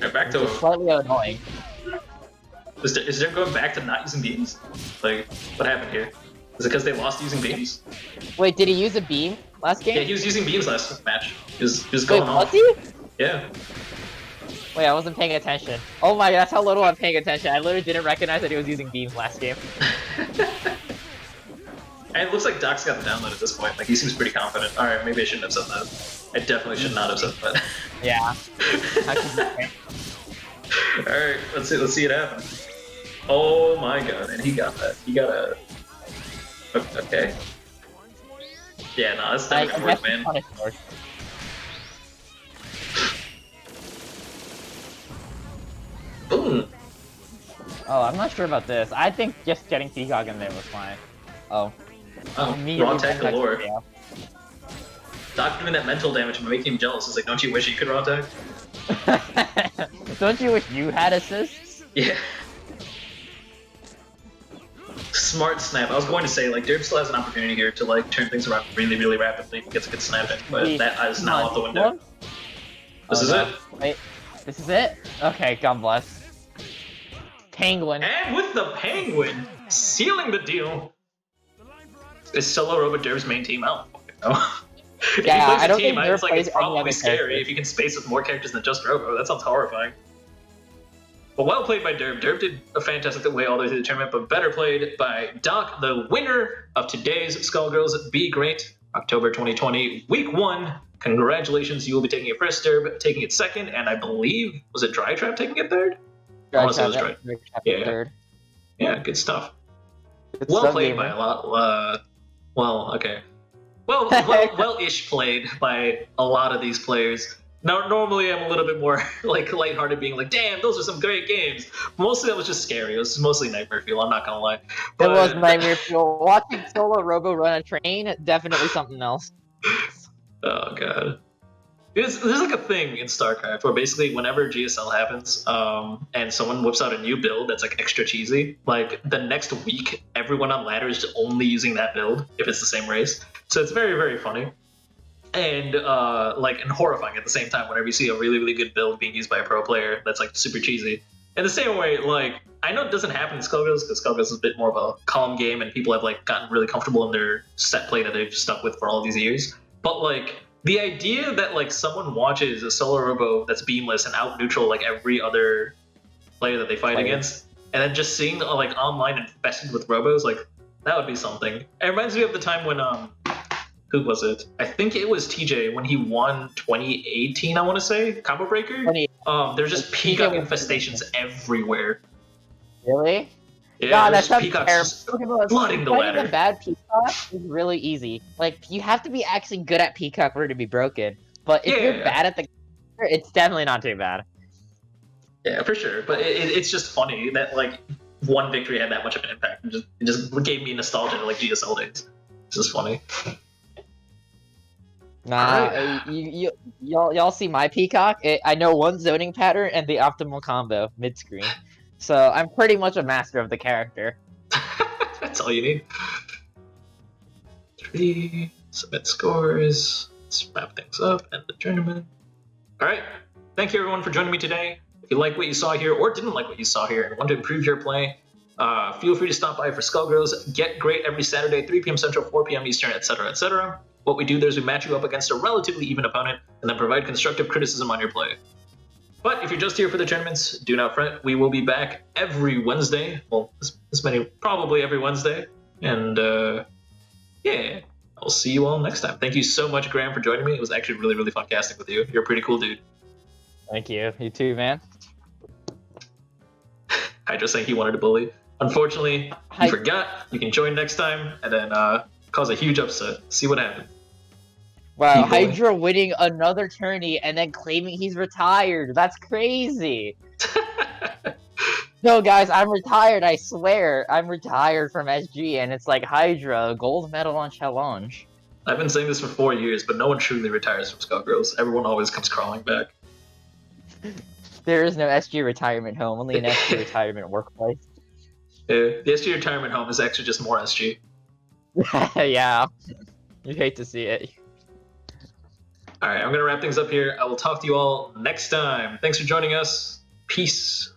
Right, back to It's slightly annoying. Is there going back to not using beams? Like, what happened here? Is it because they lost using beams? Wait, did he use a beam last game? Yeah, he was using beams last match. He was Wait, going was off. he? Yeah. Wait, I wasn't paying attention. Oh my god, that's how little I'm paying attention. I literally didn't recognize that he was using beams last game. And it looks like Doc's got the download at this point. Like, he seems pretty confident. Alright, maybe I shouldn't have said that. I definitely should not have said that. Yeah. Alright, let's see it happen. Oh my god, and he got that. He got a... Okay. Yeah, no, that's not gonna work, man. Boom! Oh, I'm not sure about this. I think just getting Peacock in there was fine. Oh. Oh, raw tech galore. Doc doing that mental damage and making him jealous. It's like, don't you wish you could raw tech? Don't you wish you had assists? Yeah. Smart snap. I was going to say, like, Derp still has an opportunity here to, like, turn things around really, really rapidly if he gets a good snap in, but that is now out the window. This is it. Wait, this is it? Okay, God bless. Penguin. And with the Penguin, sealing the deal. Is Solo Robo Derb's main team out? If Yeah, he plays I don't a team, think it's Derp like it's plays any probably other scary characters. if you can space with more characters than just Robo. That sounds horrifying. But well played by Derp. Derp did a fantastic way all the way through the tournament, but better played by Doc, the winner of today's Skullgirls Be Gr8, October 2020, Week 1. Congratulations, you will be taking it first, Derp, taking it second, and I believe, was it Dry Trap taking it third? I want to say it was Dry. Yeah. Third. Yeah, good stuff. It's Well so played gamer. by a lot. Well, okay. Well-ish played by a lot of these players. Now, normally I'm a little bit more like lighthearted, being like, "Damn, those are some great games." Mostly that was just scary. It was mostly Nightmare Fuel. I'm not gonna lie. But, It was Nightmare Fuel. Watching Solo Robo run a train, definitely something else. Oh god. There's like a thing in StarCraft where basically whenever GSL happens, and someone whips out a new build that's like extra cheesy, like the next week everyone on ladder is just only using that build if it's the same race. So it's very, very funny. And and horrifying at the same time whenever you see a really, really good build being used by a pro player that's like super cheesy. In the same way, like, I know it doesn't happen in Skullgirls because Skullgirls is a bit more of a calm game and people have like gotten really comfortable in their set play that they've stuck with for all these years. But like the idea that like someone watches a solo robo that's beamless and out neutral like every other player that they fight against, and then just seeing like online infested with robos, like that would be something. It reminds me of the time when who was it? I think it was TJ when he won 2018. I want to say Combo Breaker. There's just peacock infestations everywhere. Really? Yeah, God, there's that's peacocks terrible. just Okay, flooding the fighting ladder. a bad peacock is really easy. Like, you have to be actually good at peacock for it to be broken. But if you're bad at the it's definitely not too bad. Yeah, for sure. But it's just funny that like one victory had that much of an impact. It just gave me nostalgia to like GSL days. It's just funny. Nah, y'all see my peacock? I know one zoning pattern and the optimal combo mid-screen. So I'm pretty much a master of the character. That's all you need. 3, submit scores, let's wrap things up, end the tournament. Alright, thank you everyone for joining me today. If you like what you saw here or didn't like what you saw here and want to improve your play, feel free to stop by for Skullgirls Get Great every Saturday, 3 p.m. Central, 4 p.m. Eastern, etc., etc. What we do there is we match you up against a relatively even opponent and then provide constructive criticism on your play. But if you're just here for the tournaments, do not fret. We will be back every Wednesday. Well, this many, probably every Wednesday. And yeah, I'll see you all next time. Thank you so much, Graham, for joining me. It was actually really, really fun casting with you. You're a pretty cool dude. Thank you. You too, man. Hydra saying he wanted to bully. Unfortunately, you forgot. You can join next time and then cause a huge upset. See what happens. Wow, Keep going. Hydra winning another tourney and then claiming he's retired. That's crazy. No, guys, I'm retired. I swear, I'm retired from SG, and it's like Hydra gold medal on challenge. I've been saying this for 4 years, but no one truly retires from Skullgirls. Everyone always comes crawling back. There is no SG retirement home, only an SG retirement workplace. The SG retirement home is actually just more SG. Yeah, you hate to see it. All right, I'm going to wrap things up here. I will talk to you all next time. Thanks for joining us. Peace.